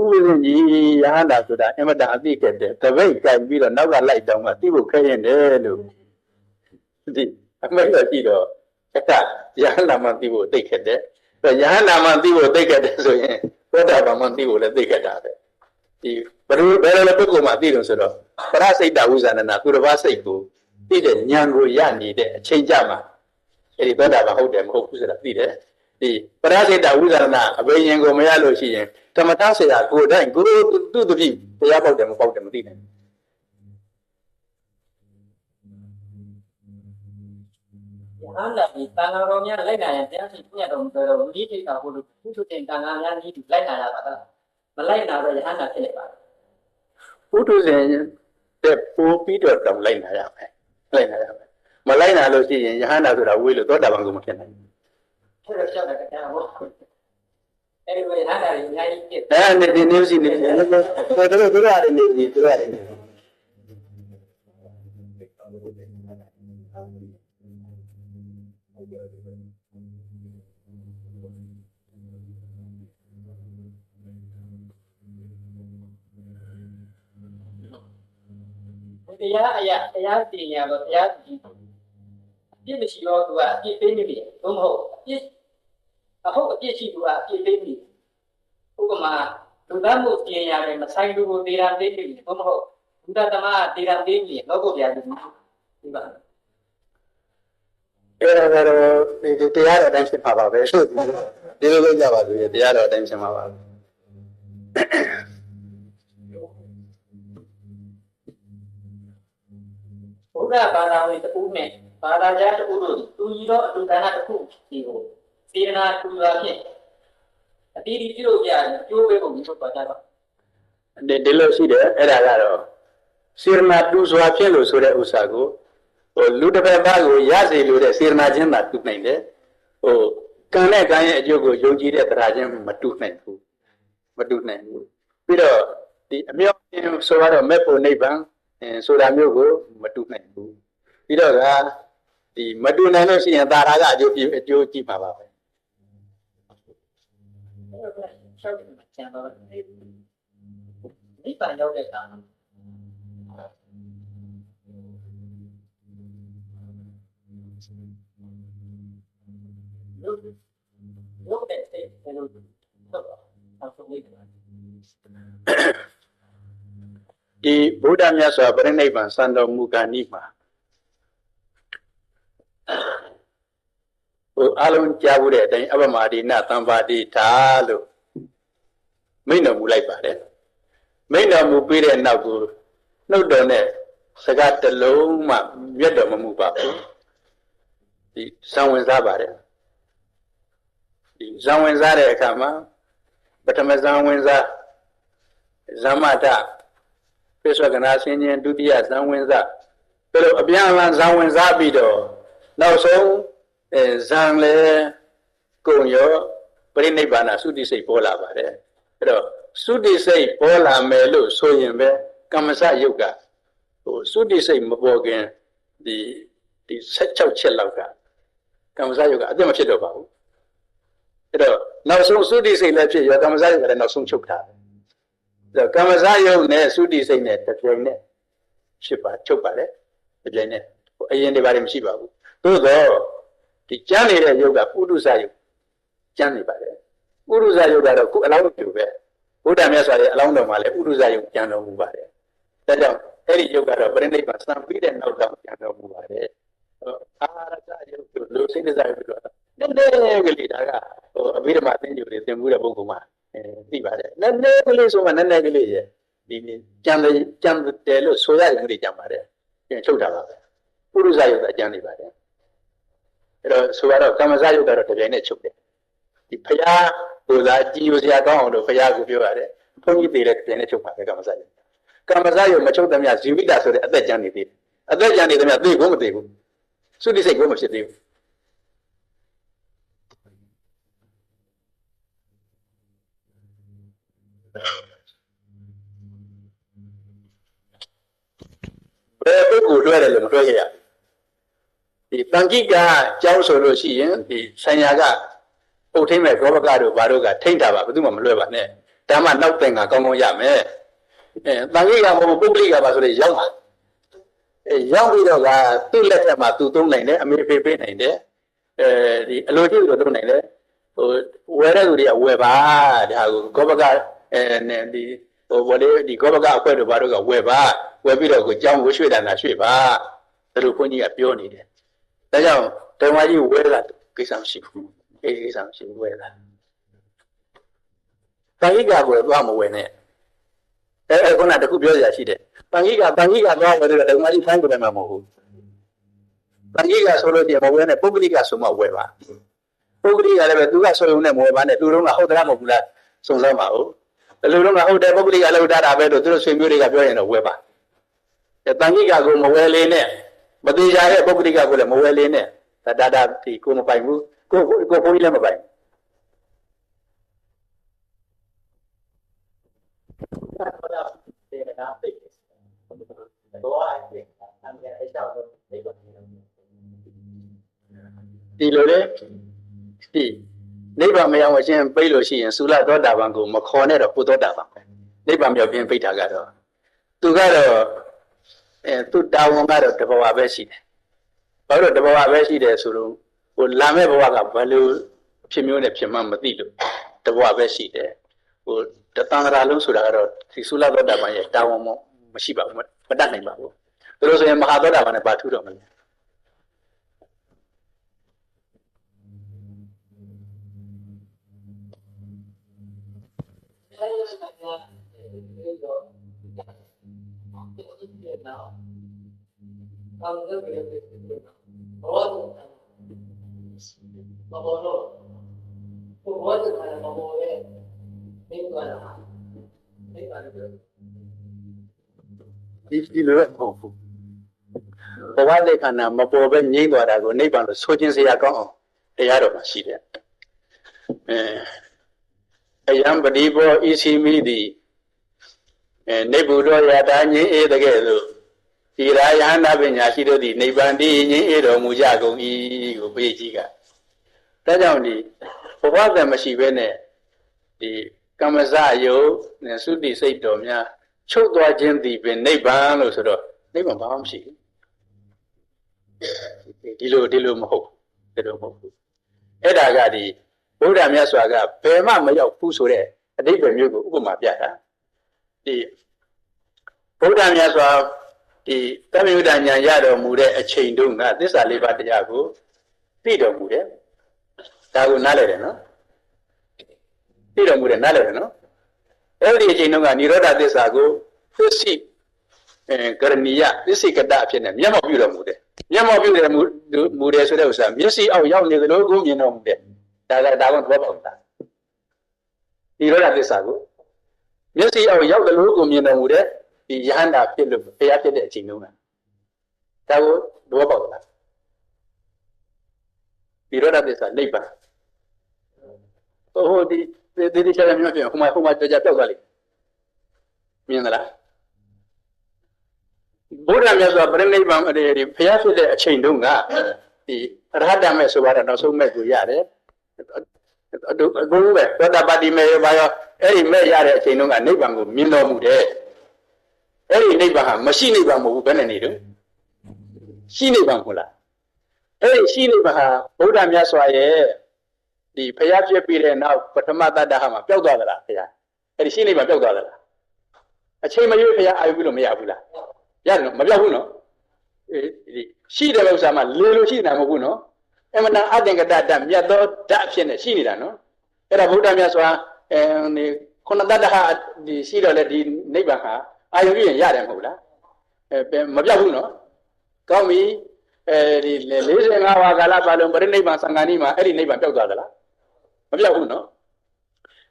ဥပဇင်ကြီးယဟန္တာဆိုတာအမတန်အသိကတဲ့တပိတ်ကြိုင်ပြီးတော့နောက်ကလိုက်တောင်းမှသိဖို့ခဲရင်တယ်လို့ဒီအမေတော်ကြည့်တော့အခါယဟန္တာမှသိဖို့သိခဲ့တဲ့ယဟန္တာမှသိဖို့သိခဲ့တယ်ဆိုရင်သောတာပန်မှသိဖို့လည်းသိခဲ့တာပဲဒီဘယ်လိုပုဂ္ဂိုလ်မှသိတယ်ဆိုတော့ပရစိတ်တဝိဇာဏနာသူတစ်ပါးစိတ်ကိုသိတဲ့ဉာဏ်ကိုရနေတဲ့အချိန်ကြမှာအဲ့ဒီသောတာပန်ဟုတ်တယ်မဟုတ်ဘူးဆိုတာသိတယ်ဒီပရစိတ်တဝိဇာဏနာအဘိညာဉ်ကိုမရလို့ရှိရင်ဓမ္မထဆရာကိုယ်တိုင်ကိုသူ့တပည့်တရားပေါက်တယ်မပေါက်တယ်မသိနိုင်ဘူးအားလည်းဒီတန်ဃာတော်များလိုက်နိုင်ရင်တရားရှိပြတ်တော်ဆိုတော့ဒီကိစ္စကိုလို့သူတို့တင်တန်ဃာများကြီးလိုက်နိုင်ရပါလားမလိုက်နိုင်တော့ယဟန္တာဖြစ်နေပါဘုဒ္ဓဇင်တဲ့ပိုးပြီးတော့တောင်လိုက်နိုင်ရမယ်လိုက်နိုင်ရမယ်မလိုက်နိုင်လို့ရှိရင်ယဟန္တာဆိုတာဝေးလို့သောတာပန်ကိုမဖြစ်နိုင်ဘူးဖြစ်တော့ကြောက်တယ်တရားဟုတ်အဲ့ဒီယဟန္တာကြီးအများကြီးဖြစ်နေနေစီနေတို့ရတယ်နေစီတို့ရတယ်တရားအရာတရားတင်ရတော့တရားကြည့်ပြည့်မရှိတော့သူကအပြည့်ပေးနေပြီဘုမဟုတ်အပြည့်အဟုတ်အပြည့်ရှိသူကအပြည့်ပေးနေဥပမာလူသားမှုပြင်ရတယ်မဆိုင်လူကိုတေရာသေးနေပြီဘုမဟုတ်ဘုဒ္ဓသမတေရာသေးနေလောကုပြာကြီးဒီပါအဲ့ဒါကတော့ဒီတရားတော်တိုင်းဖြစ်ပါပါပဲဆိုဒီလိုလုပ်ကြပါလို့တရားတော်တိုင်းဖြစ်မှာပါဘုရားဘာသာဝင်တူနဲ့ဘာသာကြားတူတို့သူကြီးတော့အတူတဏ္ဍတစ်ခုဒီကိုစေတနာတူတာဖြင့်အတီးတီးပြုလို့ပြရင်ကျိုးပေးပုံမျိုးပေါ်ကြပါဒီလိုရှိတယ်အဲ့ဒါကတော့စေတနာတူစွာဖြစ်လို့ဆိုတဲ့ဥစ္စာကိုလူတစ်ပတ်သားကိုရစေလို့တဲ့စေတနာချင်းသာတူနိုင်တယ်ကံနဲ့ကံရဲ့အကျိုးကိုယုံကြည်တဲ့တရားချင်းမတူနိုင်ဘူးပြီးတော့ဒီအမြောက်ဆိုတော့မေဖို့နိဗ္ဗာန်ဆိုတာမျိုးကိုမတူနိုင်ဘူးပြီးတော့ကဒီမတူနိုင်လို့ရှိရင်သာရကအကျိုးကြည့်ပါပါပဲဒီပန်ရောက်တဲ့အခါရုပ်တဲ့စိတ်ဘယ်လိုဆက်တော့ဆုံးနေတယ်ဒီဗုဒ္ဓမြတ်စွာဘုရားနိဗ္ဗာန်စံတော်မူကာနိမှာအလုံးကြားဘူးတဲ့အတိုင်းအပမဒိနသံပါတိထာလို့မိန့်တော်မူလိုက်ပါတယ်မိန့်တော်မူပြီးတဲ့နောက်ကိုနှုတ်တော်နဲ့စကားတစ်လုံးမှမြတ်တော်မမူပါဘူးဒီဇံဝင်စားပါတယ်ဒီဇံဝင်စားတဲ့အခါမှာပထမဇံဝင်စားဇမတပိဿဝကနာဆင်းခြင်းဒုတိယဇံဝင်စားပြီးတော့အပြန်အလှန်ဇံဝင်စားပြီးတော့နောက်ဆုံးဇံလေကုံရောပရိနိဗ္ဗာန်သုတိစိတ်ပေါ်လာပါတယ်အဲ့တော့သုတိစိတ်ပေါ်လာမယ်လို့ဆိုရင်ပဲကမ္မစယုတ်ကသုတိစိတ်မပေါ်ခင်ဒီ16ချက်လောက်ကကမ္မစယုတ်ကအသိမဖြစ်တော့ပါဘူးအဲ့တော့နောက်ဆုံးသုတိစိတ်လည်းဖြစ်ရောကမ္မစယုတ်ကလည်းနောက်ဆုံးချုပ်ထားတယ်အဲ့တော့ကမ္မစယုတ်နဲ့သုတိစိတ်နဲ့တပြိုင်နက် ရှစ်ပါချုပ်ပါလေအပြိုင်နဲ့အရင်တွေပါတယ်မရှိပါဘူးသို့တော့ဒီကျမ်းနေတဲ့ယုတ်ကပုရုဇယုတ်ကျမ်းနေပါတယ်ပုရုဇယုတ်ကတော့ခုအလောင်းတူပဲဘုရားမြတ်စွာရဲ့အလောင်းတော်မှာလည်းပုရုဇယုတ်ကျမ်းတော်မူပါတယ်ဒါကြောင့်အဲ့ဒီယုတ်ကတော့ပရိနိဗ္ဗာန်စံပြီးတဲ့နောက်တော့ကျမ်းတော်မူပါတယ်အာရဇယုတ်တို့လူစိတ်ဇယုတ်တို့နည်းနည်းကလေးဒါကအဘိဓမ္မာသင်္ကြန်တွေသင်မှုတဲ့ပုဂ္ဂိုလ်မှာသိပါတယ်နည်းနည်းကလေးဆိုမှနည်းနည်းကလေးရဲ့ဒီကျမ်းတယ်လို့ဆိုရရင်တွေကျမ်းပါတယ်ပြန်ချုပ်တာပါပဲပုရုဇယုတ်ကကျမ်းနေပါတယ်အဲ့တော့ဆိုတော့ကမ္မဇယုတ်ကတော့တပြိုင်နဲ့ချုပ်တယ်ဒီဖရာကိုသာကြည်ညိုစရာကောင်းအောင်လို့ဖရာကိုပြောရတယ်ဘုန်းကြီးသေးတဲ့တပြိုင်နဲ့ချုပ်ပါပဲကမ္မဇယုတ်ကမ္မဇယုတ်မချုပ်သမျှဇီဝိတဆိုတဲ့အသက်ကျမ်းနေသေးတယ်အသက်ကျမ်းနေသမျှသိဖို့မသိဘူးသုတိစိတ်ကိုမဖြစ်သေးဘူးဘယ်ပုဂ္ဂိုလ်လွှဲတယ်လို့မလွှဲခဲ့ရဘူးဒီတန်ခိကကြောင်းဆိုလို့ရှိရင်ဒီဆိုင်ရာကပုတ်ထိမ့်မဲ့ဘောဘကတို့ဘာတို့ကထိမ့်တာပါဘယ်သူမှမလွှဲပါနဲ့ဒါမှနောက်သင်္ကကောင်းကောင်းရမယ်တန်ခိကမဟုတ်ပုဂ္ဂလိကပါဆိုလို့ရောက်ပါရောက်ပြီးတော့ကသူ့လက်ထက်မှာသူသုံးနိုင်တယ်အမေဖေပေးနိုင်တယ်ဒီအလိုရှိလို့သုံးနိုင်တယ်ဟိုဝယ်တဲ့သူတွေကဝယ်ပါဒါကိုဘောဘကဒီဝယ်လေဒီဘောဘကအခွဲတို့ဘာတို့ကဝယ်ပါဝယ်ပြီးတော့ကိုကြောင်းကိုရွှေ့တာရွှေ့ပါဒါလိုဘုန်းကြီးကပြောနေတယ်ဒါကြောင့်ဓမ္မကြီးဝဲလာကိစ္စမရှိဘူးကိစ္စမရှိဘူးဝဲလာတန်ခိကကိုသွားမဝယ်နဲ့ခုနတခုပြောရရှိတယ်တန်ခိကသွားဝယ်တယ်ဓမ္မကြီးဖိုင်းကိုလည်းမဟုတ်ဘူးတန်ခိကဆိုလို့ဒီမဝယ်နဲ့ပုဂ္ဂလိကဆိုမှဝယ်ပါပုဂ္ဂလိကလည်းပဲသူကဆိုရုံနဲ့မဝယ်ပါနဲ့သူတို့ကဟုတ်တယ်မဟုတ်ဘူးလားစုံစမ်းပါဦးဘယ်လိုတော့ဟုတ်တယ်ပုဂ္ဂလိကလည်းထားတာပဲလို့သူတို့ဆွေမျိုးတွေကပြောရင်တော့ဝယ်ပါတန်ခိကကိုမဝယ်လေနဲ့မသေးကြတဲ့ပုဂ္ဂလိကကိုလည်းမဝယ်လေနဲ့ဒါဒီကိုမပိုင်ဘူးကိုဘုန်းကြီးလည်းမပိုင်ဒီလိုလေဒီနိဗ္ဗာန်မရောက်ခြင်းပြိလို့ရှိရင်သုလသောတာပန်ကိုမခေါ်နဲ့တော့ပုသောတာပန်ပဲနိဗ္ဗာန်မြောက်ခြင်းပြိတာကတော့သူကတော့သူတာဝန်ကတော့တဘဝပဲရှိတယ်ဘာလို့တဘဝပဲရှိတယ်ဆိုတော့ဟိုလာမဲ့ဘဝကဘယ်လိုဖြစ်မျိုးနဲ့ဖြစ်မှမသိလို့တဘဝပဲရှိတယ်ဟိုတသံဃာလုံးဆိုတာကတော့ဒီသုလသောတာပန်ရဲ့တာဝန်မရှိပါဘူးမတတ်နိုင်ပါဘူးဒါလို့ဆိုရင်မဟာသောတာပန်နဲ့ပါထူတော့မလဲဒီလိုပဲမဟုတ်ဘူးဘဝတဲ့ခန္ဓာမပေါ်ပဲငြိမ့်သွားတာကိုနိဗ္ဗာန်လို့ဆိုခြင်းစရာကောင်းအောင်တရားတော်မှာရှိတယ်အယံပတိဘောဤစီမိသည်နိဗ္ဗုဒ္ဓရာတာငြိမ့်အေးတကယ်လို့ဒီရာယဟနာပညာရှိတို့သည်နိဗ္ဗာန်တည်ငြိမ့်အေးတော်မူကြကုန်၏ကိုဘုရားကြီးကဒါကြောင့်ဒီဘဝတည်းမရှိဘဲနဲ့ဒီကမ္မဇယုတ်နဲ့သုတိစိတ်တော်များချုပ်သွားခြင်းသည်ပင်နိဗ္ဗာန်လို့ဆိုတော့နိဗ္ဗာန်ဘာမှမရှိဘူးဒီလိုမဟုတ်ဒီလိုမဟုတ်ဘူးအဲ့ဒါကဒီဘုရားမြတ်စွာကဘယ်မှမရောက်ဘူးဆိုတဲ့အဓိပ္ပာယ်မျိုးကိုဥပမာပြတာဒီဘုရားမြတ်စွာဒီတမယုဒဉာဏ်ရတော်မူတဲ့အချိန်တုန်းကသစ္စာလေးပါးတရားကိုသိတော်မူတယ်ဒါကိုနားလည်တယ်နော်သိတော်မူတယ်နားလည်တယ်နော်အဲ့ဒီအချိန်တုန်းကនិရောဓသစ္စာကိုသစ္စိကရဏီယသစ္စိကတအဖြစ်နဲ့မျက်မှောက်ပြုတော်မူတယ်မျက်မှောက်ပြုတယ်မူတယ်ဆိုတဲ့ဥစ္စာမျက်စိအောက်ရောက်နေသလိုကိုမြင်တော်မူတယ်ဒါကသဘောပေါက်တာនិရောဓသစ္စာကိုမျက်စိအောက်ရောက်သလိုကိုမြင်တော်မူတဲ့ဒီယဟန္တာဖြစ်လို့ဘုရားဖြစ်တဲ့အချိန်တုန်းကဒါကိုသဘောပေါက်တာនិရောဓသစ္စာနိဗ္ဗာန်ဟိုဒီချာမျိုးပြန်ဟိုမှာကြာပြောက်သွားလိမ့်မြင်သလားဘုရားမြတ်စွာဘုရားနိဗ္ဗာန်ဒီဘုရားဖြစ်တဲ့အချိန်တုန်းကဒီအရဟတမေဆိုပါတော့နောက်ဆုံးမဲ့ကိုရတယ်အကုန်ပဲသောတာပတိမေရောဘာရောအဲ့ဒီမဲ့ရတဲ့အချိန်တုန်းကနိဗ္ဗာန်ကိုမြင်တော်မူတယ် အဲ့ဒီနိဗ္ဗာန်ဟာမရှိနိဗ္ဗာန်မဟုတ်ဘူးဘယ်နဲ့နေတော့ရှိနိဗ္ဗာန်ဟုတ်လားအဲ့ဒီရှိနိဗ္ဗာန်ဟာဗုဒ္ဓမြတ်စွာရဲ့ဒီဖျားပြည့်ပြီးတဲ့နောက်ပထမတ္တဟာမှာပျောက်သွားသလားဖျားအဲ့ဒီရှိနိဗ္ဗာန်ပျောက်သွားသလားအချိန်မရွေးဖျားအာရုံပြုလို့မရဘူးလားရတယ်နော်မပြောက်ဘူးနော်ရှိတဲ့ဥစ္စာမှာလေလို့ရှိနေတာမဟုတ်ဘူးနော်အမှန်တန်အသင်္ကတတမြတ်သောဓာတ်အဖြစ်နဲ့ရှိနေတာနော်အဲ့ဒါဗုဒ္ဓမြတ်စွာဒီခုနတတ္တဟာဒီရှိတော့လေဒီနိဗ္ဗာန်ဟာအာရုံပြုရင်ရတယ်မဟုတ်လားမပြောက်ဘူးနော်ကောင်းပြီဒီ45ဝါကာလပါလုံးပရိနိဗ္ဗာန်သံဃာနီးမှာအဲ့ဒီနိဗ္ဗာန်ပျောက်သွားသလားမပျောက်ဘူးနော်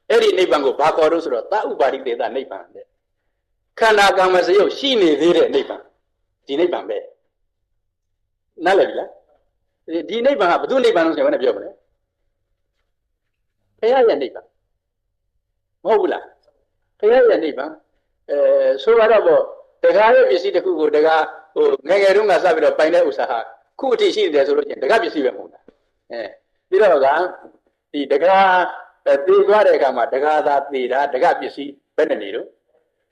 အဲ့ဒီနိဗ္ဗာန်ကိုဘာခေါ်လို့ဆိုတော့သဥပါရိသေသနိဗ္ဗာန်တဲ့ခန္ဓာကံမစရုပ်ရှိနေသေးတဲ့နိဗ္ဗာန်ဒီနိဗ္ဗာန်ပဲနားလည်ပြီလားဒီနိဗ္ဗာန်ကဘု து နိဗ္ဗာန်လို့ဆိုရင်ဘာနဲ့ပြောမလဲဘုရားရဲ့နိဗ္ဗာန်မဟုတ်ဘူးလားဘုရားရဲ့နိဗ္ဗာန်ဆိုတော့တခါရဲ့ပစ္စည်းတစ်ခုကိုတခါဟိုငယ်ငယ်တုန်းကစပြီးတော့ပိုင်တဲ့ဥစ္စာဟာခုအထိရှိနေတယ်ဆိုလို့ချင်းတခါပစ္စည်းပဲမဟုတ်လားပြီးတော့ကဒီတခါသေသွားတဲ့အခါမှာတခါသာသေတာတခါပစ္စည်းဘယ်နဲ့နေတော့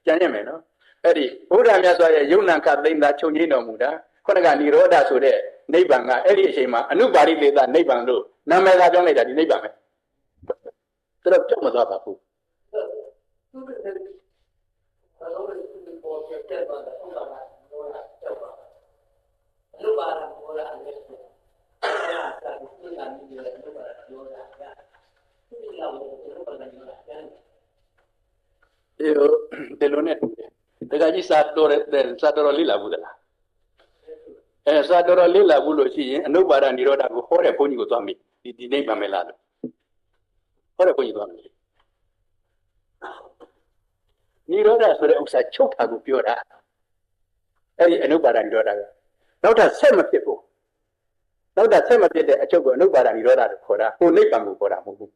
ကြံရမယ်နော်အဲ့ဒီဘုရားမြတ်စွာရဲ့ယုံနာခသိမ့်သာချုပ်ငြိမ်းတော်မူတာခုနကនិရောဓဆိုတဲ့နိဗ္ဗာန်ကအဲ့ဒီအချိန်မှာအနုပါရိသေသနိဗ္ဗာန်လို့နာမည်သာပြောလိုက်တာဒီနိဗ္ဗာန်ပဲသူတော့ကြောက်မသွားပါဘူးဒီလိုနဲ့တခါကြီးစာတော်လေးလာဘူးလားစာတော်လေးလာဘူးလို့ရှိရင်အနုပါဒនិရောဓကိုဟောတဲ့ဘုန်းကြီးကိုသွားမိဒီနိဗ္ဗာန်ပဲလားလို့ဟောတဲ့ဘုန်းကြီးသွားမိនិရောဓဆိုတဲ့ဥစ္စာချုပ်တာကိုပြောတာအဲ့ဒီအနုပါဒនិရောဓကနောက်ထပ်ဆက်မဖြစ်ဘူးနောက်ထပ်ဆက်မဖြစ်တဲ့အချုပ်ကိုအနုပါဒនិရောဓလို့ခေါ်တာဟိုနိဗ္ဗာန်ကိုခေါ်တာမဟုတ်ဘူး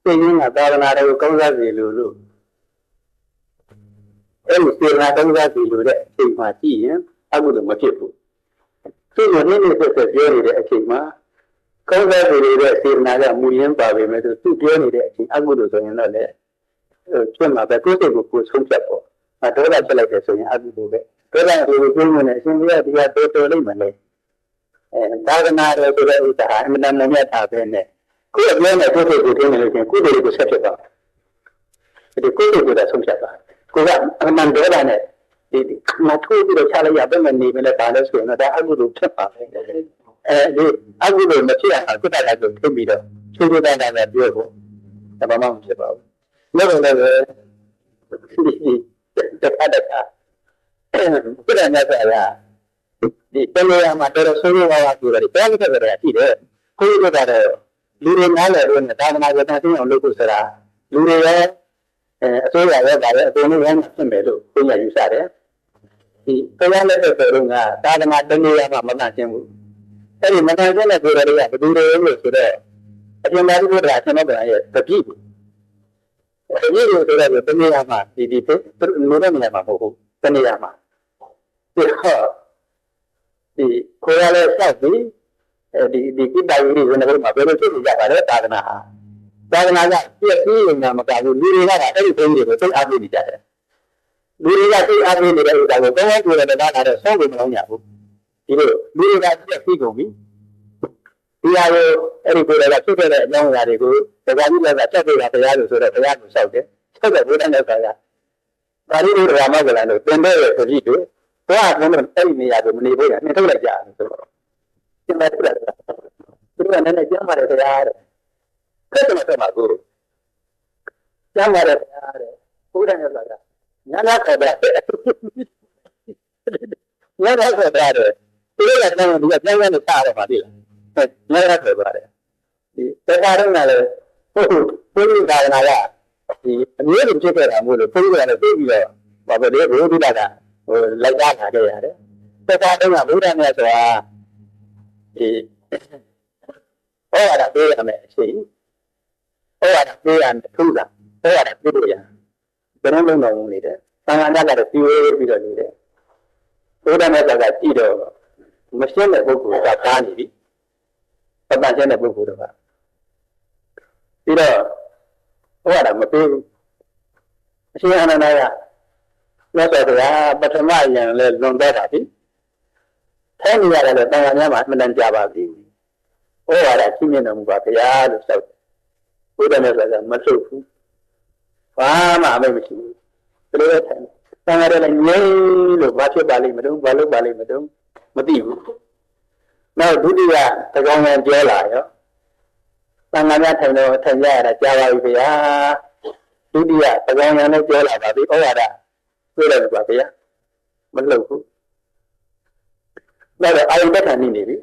သိရင်းကသာသနာတွေကိုကောင်းစားစီလို့အဲ့ဒီစေနာကောင်းစားစီလို့တဲ့အချိန်မှာကြည့်ရင်အခုတော့မဖြစ်ဘူးသူ့ကိုနေ့နေ့ဆက်ဆက်ပြောနေတဲ့အချိန်မှာကောင်းစားစီတဲ့စေနာကမူရင်းပါပေမဲ့သူပြောနေတဲ့အချိန်အခုလို့ဆိုရင်တော့လေဖြစ်မှာပဲကိုယ်စိတ်ကိုဆုံးဖြတ်ပေါ့ဒေါသဖြစ်လိုက်တယ်ဆိုရင်အခုလိုပဲဒေါသကိုပြောနေတဲ့အရှင်ဘုရားတရားတော်လိမ့်မယ်လေသာသနာတော်ဆိုတဲ့ဥစ္စာအမှန်တမ်းမြတ်တာပဲနဲ့ကိုယ်ပြောနေကိုယ်စိတ်ကိုထင်နေလို့ရှိရင်ကိုယ်စိတ်ကိုဆက်ဖြစ်သွားဒီကိုယ်စိတ်ကိုဆုံးဖြတ်သွားကိုကအမှန်ဒေါသနဲ့ဒီမထိုးပြီးတော့ချလိုက်ရပဲမနေမလဲဒါလည်းဆိုရင်တော့ဒါအကုသိုလ်ဖြစ်ပါပဲဒီအကုသိုလ်မဖြစ်အောင်ကုသတာကိုထုတ်ပြီးတော့ချွေးချွေးတန်းတန်းနဲ့ပြောဖို့ဒါမှမဖြစ်ပါဘူးလို့လည်းတခါတခါကုသနေကြတာဒီတမယာမှာတော်တော်ဆိုးရွားရွားပြောတယ်တရားမထက်ကြတာရှိတယ်ကိုယ်ကတော့လူတွေနားလည်လို့သာသနာ့ကိုတန်ဆင်းအောင်လုပ်ဖို့ဆိုတာလူတွေရဲ့အစိုးရရဲ့ဗာလေအကုန်လုံးရမ်းဖြစ်မယ်လို့ကိုယ်ရယူဆတယ်ဒီတရားလက်သက်တော်ကသာသနာတမယာမှာမတန်ရှင်းဘူးအဲ့ဒီမတန်ရှင်းတဲ့ကိုယ်တွေကဘယ်သူတွေလို့ဆိုတော့အပြင်သားတို့ကကျွန်တော်တို့ရဲ့တပည့်တပည့်လို့ဆိုတော့တမယာမှာဒီလိုတဲ့နေရာမှာမဟုတ်ဘူးတနေရာမှာဒီဒီကိုယ်ရလဲစောက်ပြီးဒီကိတ္တယီတွေနဲ့မှာဘယ်လိုဖြစ်နေကြပါလဲသာသနာဟာသာသနာကပြည့်စည်နေတာမကဘူးလူတွေကအဲ့ဒီဘုန်းကြီးတွေကိုသိအားပေးနေကြတယ်လူတွေကသိအားပေးနေတဲ့ဥစ္စာကိုကောင်းကောင်းကိုယ်နဲ့နားလာတော့ဆောင်းလို့မလုပ်ရဘူးဒီလိုလူတွေကပြည့်စည်ကုန်ပြီဒီဟာကိုအဲ့ဒီကိုယ်ကဖြစ်ခဲ့တဲ့အကြောင်းအရာတွေကိုတရားကြီးလည်းဆက်ပြတာတရားလို့ဆိုတော့တရားကိုဆောက်တယ်ဆောက်တဲ့ဘုရားနဲ့ဆိုတာဒါလေးတွေရာမကလည်းတင်တဲ့တပည့်တွေတော့အဲ့ဒီနေရာကိုမနေဖို့ရနှင်ထုတ်လိုက်ကြတယ်ဆိုတော့ကျန်တဲ့သူကလည်းနည်းနည်းကျမ်းပါတယ်တရားတဲ့ခက်တယ်မှာကိုကျမ်းပါတယ်တရားတဲ့ဘုရားနဲ့ဆိုတာညာနာခက်တယ်ညာနာခက်တယ်သူကလည်းဒီကပြန်ပြန်နဲ့စားရပါသေးလားညာနာခက်ပါတယ်ဒီတရားတော်ကလည်းဘုရားသာသနာကဒီအမျိုးစုဖြစ်ခဲ့တာမို့လို့ဘုရားကလည်းသိပြီးတော့ဘာပဲလေဘုရားကလိုက်တာခါခဲ့ရတယ်တရားတော်ကဘုရားနဲ့ဆိုတာဒီဟောရတာပေးရမယ်အရှိဟောရတာပေးရမယ်ထုတာဟောရတာပေးလို့ရဘယ်တော့လုံးတော်နေတယ်သံဃာများကတော့ပြိုးပြီးတော့နေတယ်ဘုရားမြတ်စွာကကြည့်တော့မရှင်းတဲ့ပုဂ္ဂိုလ်ကကားနေပြီပတန်ရှင်းတဲ့ပုဂ္ဂိုလ်တော့ပြီးတော့ဟောရတာမပေးဘူးအရှင်အနန္ဒာကမြတ်စွာဘုရားပထမယံလဲလွန်သွားတာပြီထဲနေရတယ်လေတန်ခါများမှာအမှန်တန်ကြပါပြီ။ဟောရတာချင်းမြင်တော်မူပါဗျာလို့ဆိုတယ်။ဘုရားနဲ့ဆိုတာမထုတ်ဘူး။ဘာမှအမိတ်မရှိဘူး။ဒါလိုပဲထိုင်။တန်ခါတယ်လည်းငြိမ်းလို့ဘာဖြစ်ပါလိမ့်မလို့ဘာလုပ်ပါလိမ့်မလို့မသိဘူး။နောက်ဒုတိယသကောင်ကပြောလာရောတန်ခါများထိုင်တော့ထိုင်ရတာကြားပါပြီဗျာ။ဒုတိယသကောင်ကလည်းပြောလာပါပြီ။ဟောရတာပြောတယ်ပါဗျာ။မလုပ်ဘူး။ဒါတော့အာယုတက်ခံနေပြီ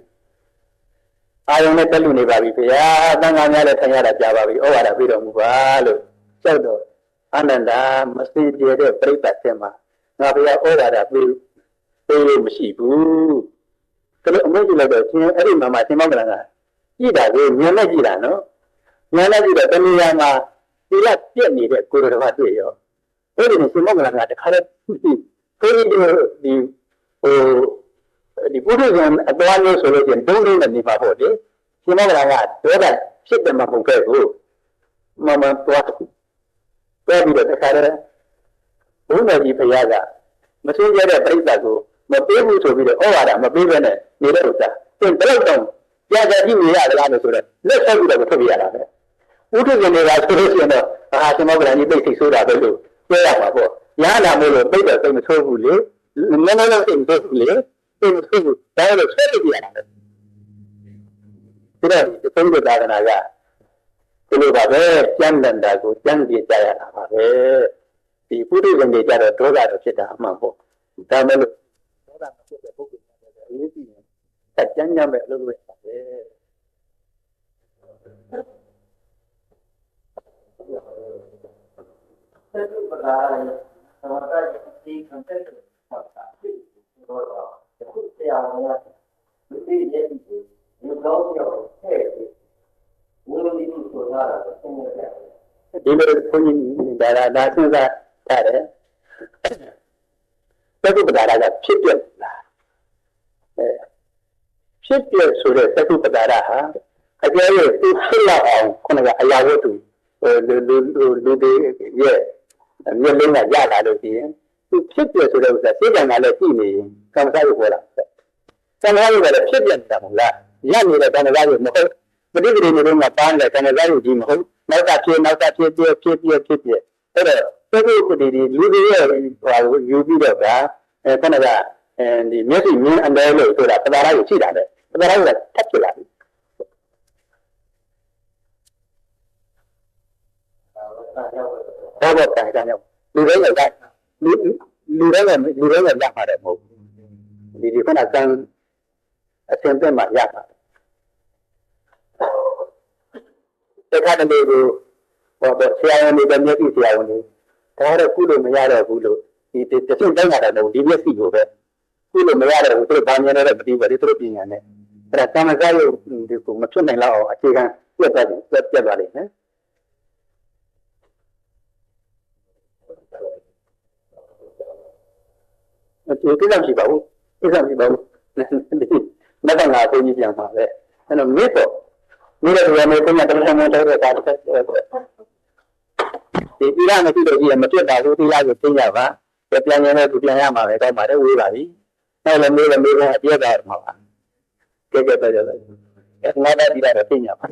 အာယုနဲ့တက်လူနေပါပြီဗျာသံဃာများလည်းထိုင်ရတာကြားပါပြီဩဝါဒပေးတော်မူပါလို့ကြောက်တော့အာနန္ဒာမစင်ကြဲတဲ့ပြိဿတ်ထဲမှာငါဗျာဩဝါဒပေးလို့မရှိဘူးဒါလို့အမှုကြည့်လိုက်တော့ရှင်အဲ့ဒီမှာရှင်မောက္ကလန်ကကြည့်တာကိုဉာဏ်နဲ့ကြည့်တာနော်ဉာဏ်နဲ့ကြည့်တော့တဏှာမှာသီလပြည့်နေတဲ့ကိုယ်တော်ကတွေ့ရောအဲ့ဒီရှင်မောက္ကလန်ကတခါတည်းကိုယ်ဒီဒီပုရိသန်အတော်မျိုးဆိုလို့ချင်းဒုံဒုံနဲ့နေပါဖို့လေရှင်မောက္ကလန်ကဒေါသဖြစ်တယ်မဟုတ်ခဲ့ဘူးမမတော့ပြီးတော့တခါတည်းဘုန်းတော်ကြီးဘုရားကမစင်းကြတဲ့ပြိဿကိုမပေးဘူးဆိုပြီးတော့ဩဝါဒမပေးဘဲနဲ့နေတဲ့ဥစ္စာသင်ဘယ်တော့ကြာကြာကြည့်နေရသလားလို့ဆိုတော့လက်ဆက်ပြီးတော့ထုတ်ပြရတာပဲဥထုရှင်တွေကဆိုလို့ရှိရင်တော့ရှင်မောက္ကလန်ကြီးပြိသိဆိုးတာပဲလို့ပြောရမှာပေါ့ရဟနာမို့လို့ပြိသိစိတ်မဆိုးဘူးလေနည်းနည်းလေးစိတ်မဆိုးဘူးလေသိဘူးဒါလို့ဆက်ပြရတာလေဒါတော့သုံးတဲ့သာသနာကဒီလိုပါပဲကျမ်းတန်တာကိုကျမ်းပြကြရတာပါပဲဒီပုရိသင်တွေကြတော့ဒေါသတော့ဖြစ်တာအမှန်ပေါ့ဒါမဲ့လို့ဒေါသမဖြစ်တဲ့ပုဂ္ဂိုလ်တွေအရေးကြီးတယ်ကျမ်းညမ်းပဲအလုပ်လုပ်ရပါပဲဆက်လို့ပါလားသမထဒီကွန်တက်ကိုဆက်တာဒီတော့ခုတရားဝင်ရဒီရဲ့ဒီလောကရောဟဲ့ဝိနည်းကိုဆိုတာဆင်းရဲတယ် ဒီလိုဘုန်းကြီးဒါစဉ်းစားထားတယ်သက္ကုပ္ပဒါရကဖြစ်ပြလားဖြစ်ပြဆိုတဲ့သက္ကုပ္ပဒါရဟာအကျဉ်းရဲ့သူဖြစ်လာအောင်ခုနကအရာဝတ္ထုလူတွေရဲ့မျက်လုံးကရလာလို့ရှိရင်သူဖြစ်ပြဆိုတဲ့ဥစ္စာသိကြတာလည်းကြည့်နေရင်ကံစားရပေါ်လာတယ်ကံစားရကလည်းဖြစ်ပြနေတာမဟုတ်လားရနေတဲ့ကံစားရမဟုတ်ပဋိပဒိနေတော့မှပန်းတယ်ကံစားရကြီးမဟုတ်နောက်ကဖြစ်အဲ့တော့သက္ကုပ္ပဒီလူတွေရဲ့ဟိုယူပြီးတော့ကခုနကဒီမျက်စိမြင်အလဲလို့ဆိုတာပဒါရကိုကြည့်တာလေပဒါရကထပ်ဖြစ်လာပြီဘောကံကြောင့်လူတိုင်းကလူတိုင်းရမှာတယ်မဟုတ်ဒီခုနကံအစဉ်သက်မှရမှာတခါတလေကိုဟောဆရာဝန်တွေမျက်စိဆရာဝန်တွေဒါတော့ကုလို့မရတော့ဘူးလို့ဒီတချို့တိုင်းကတော့ဒီမျက်စိကိုပဲကုလို့မရတော့ဘူးသူတို့ဘာမြင်လဲမသိဘူးသူတို့ပြင်ညာနဲ့အဲ့ဒါကံစားရုပ်ဒီကိုမဖြစ်နိုင်တော့အောင်အခြေခံပြတ်သွားလိမ့်မယ်ဒီကိစ္စမရှိပါဘူးမတန်တာကိုကြီးပြန်ပါပဲအဲ့တော့မြေတော့မြေတော့ဒီမှာကိုယ်ကတမန်တော်တဲ့တာတစ်ဒီပြည်ရမရှိလို့ကြီးမပြတ်တာဆိုဒီလားကိုသိရပါပြန်ရင်လည်းသူပြန်ရမှာပဲတော့ပါတယ်ဝေးပါပြီအဲ့လိုမေးကအပြည့်တာမှာပါကြက်တော့အဲ့ငါတည်းဒီလားသိညာပါ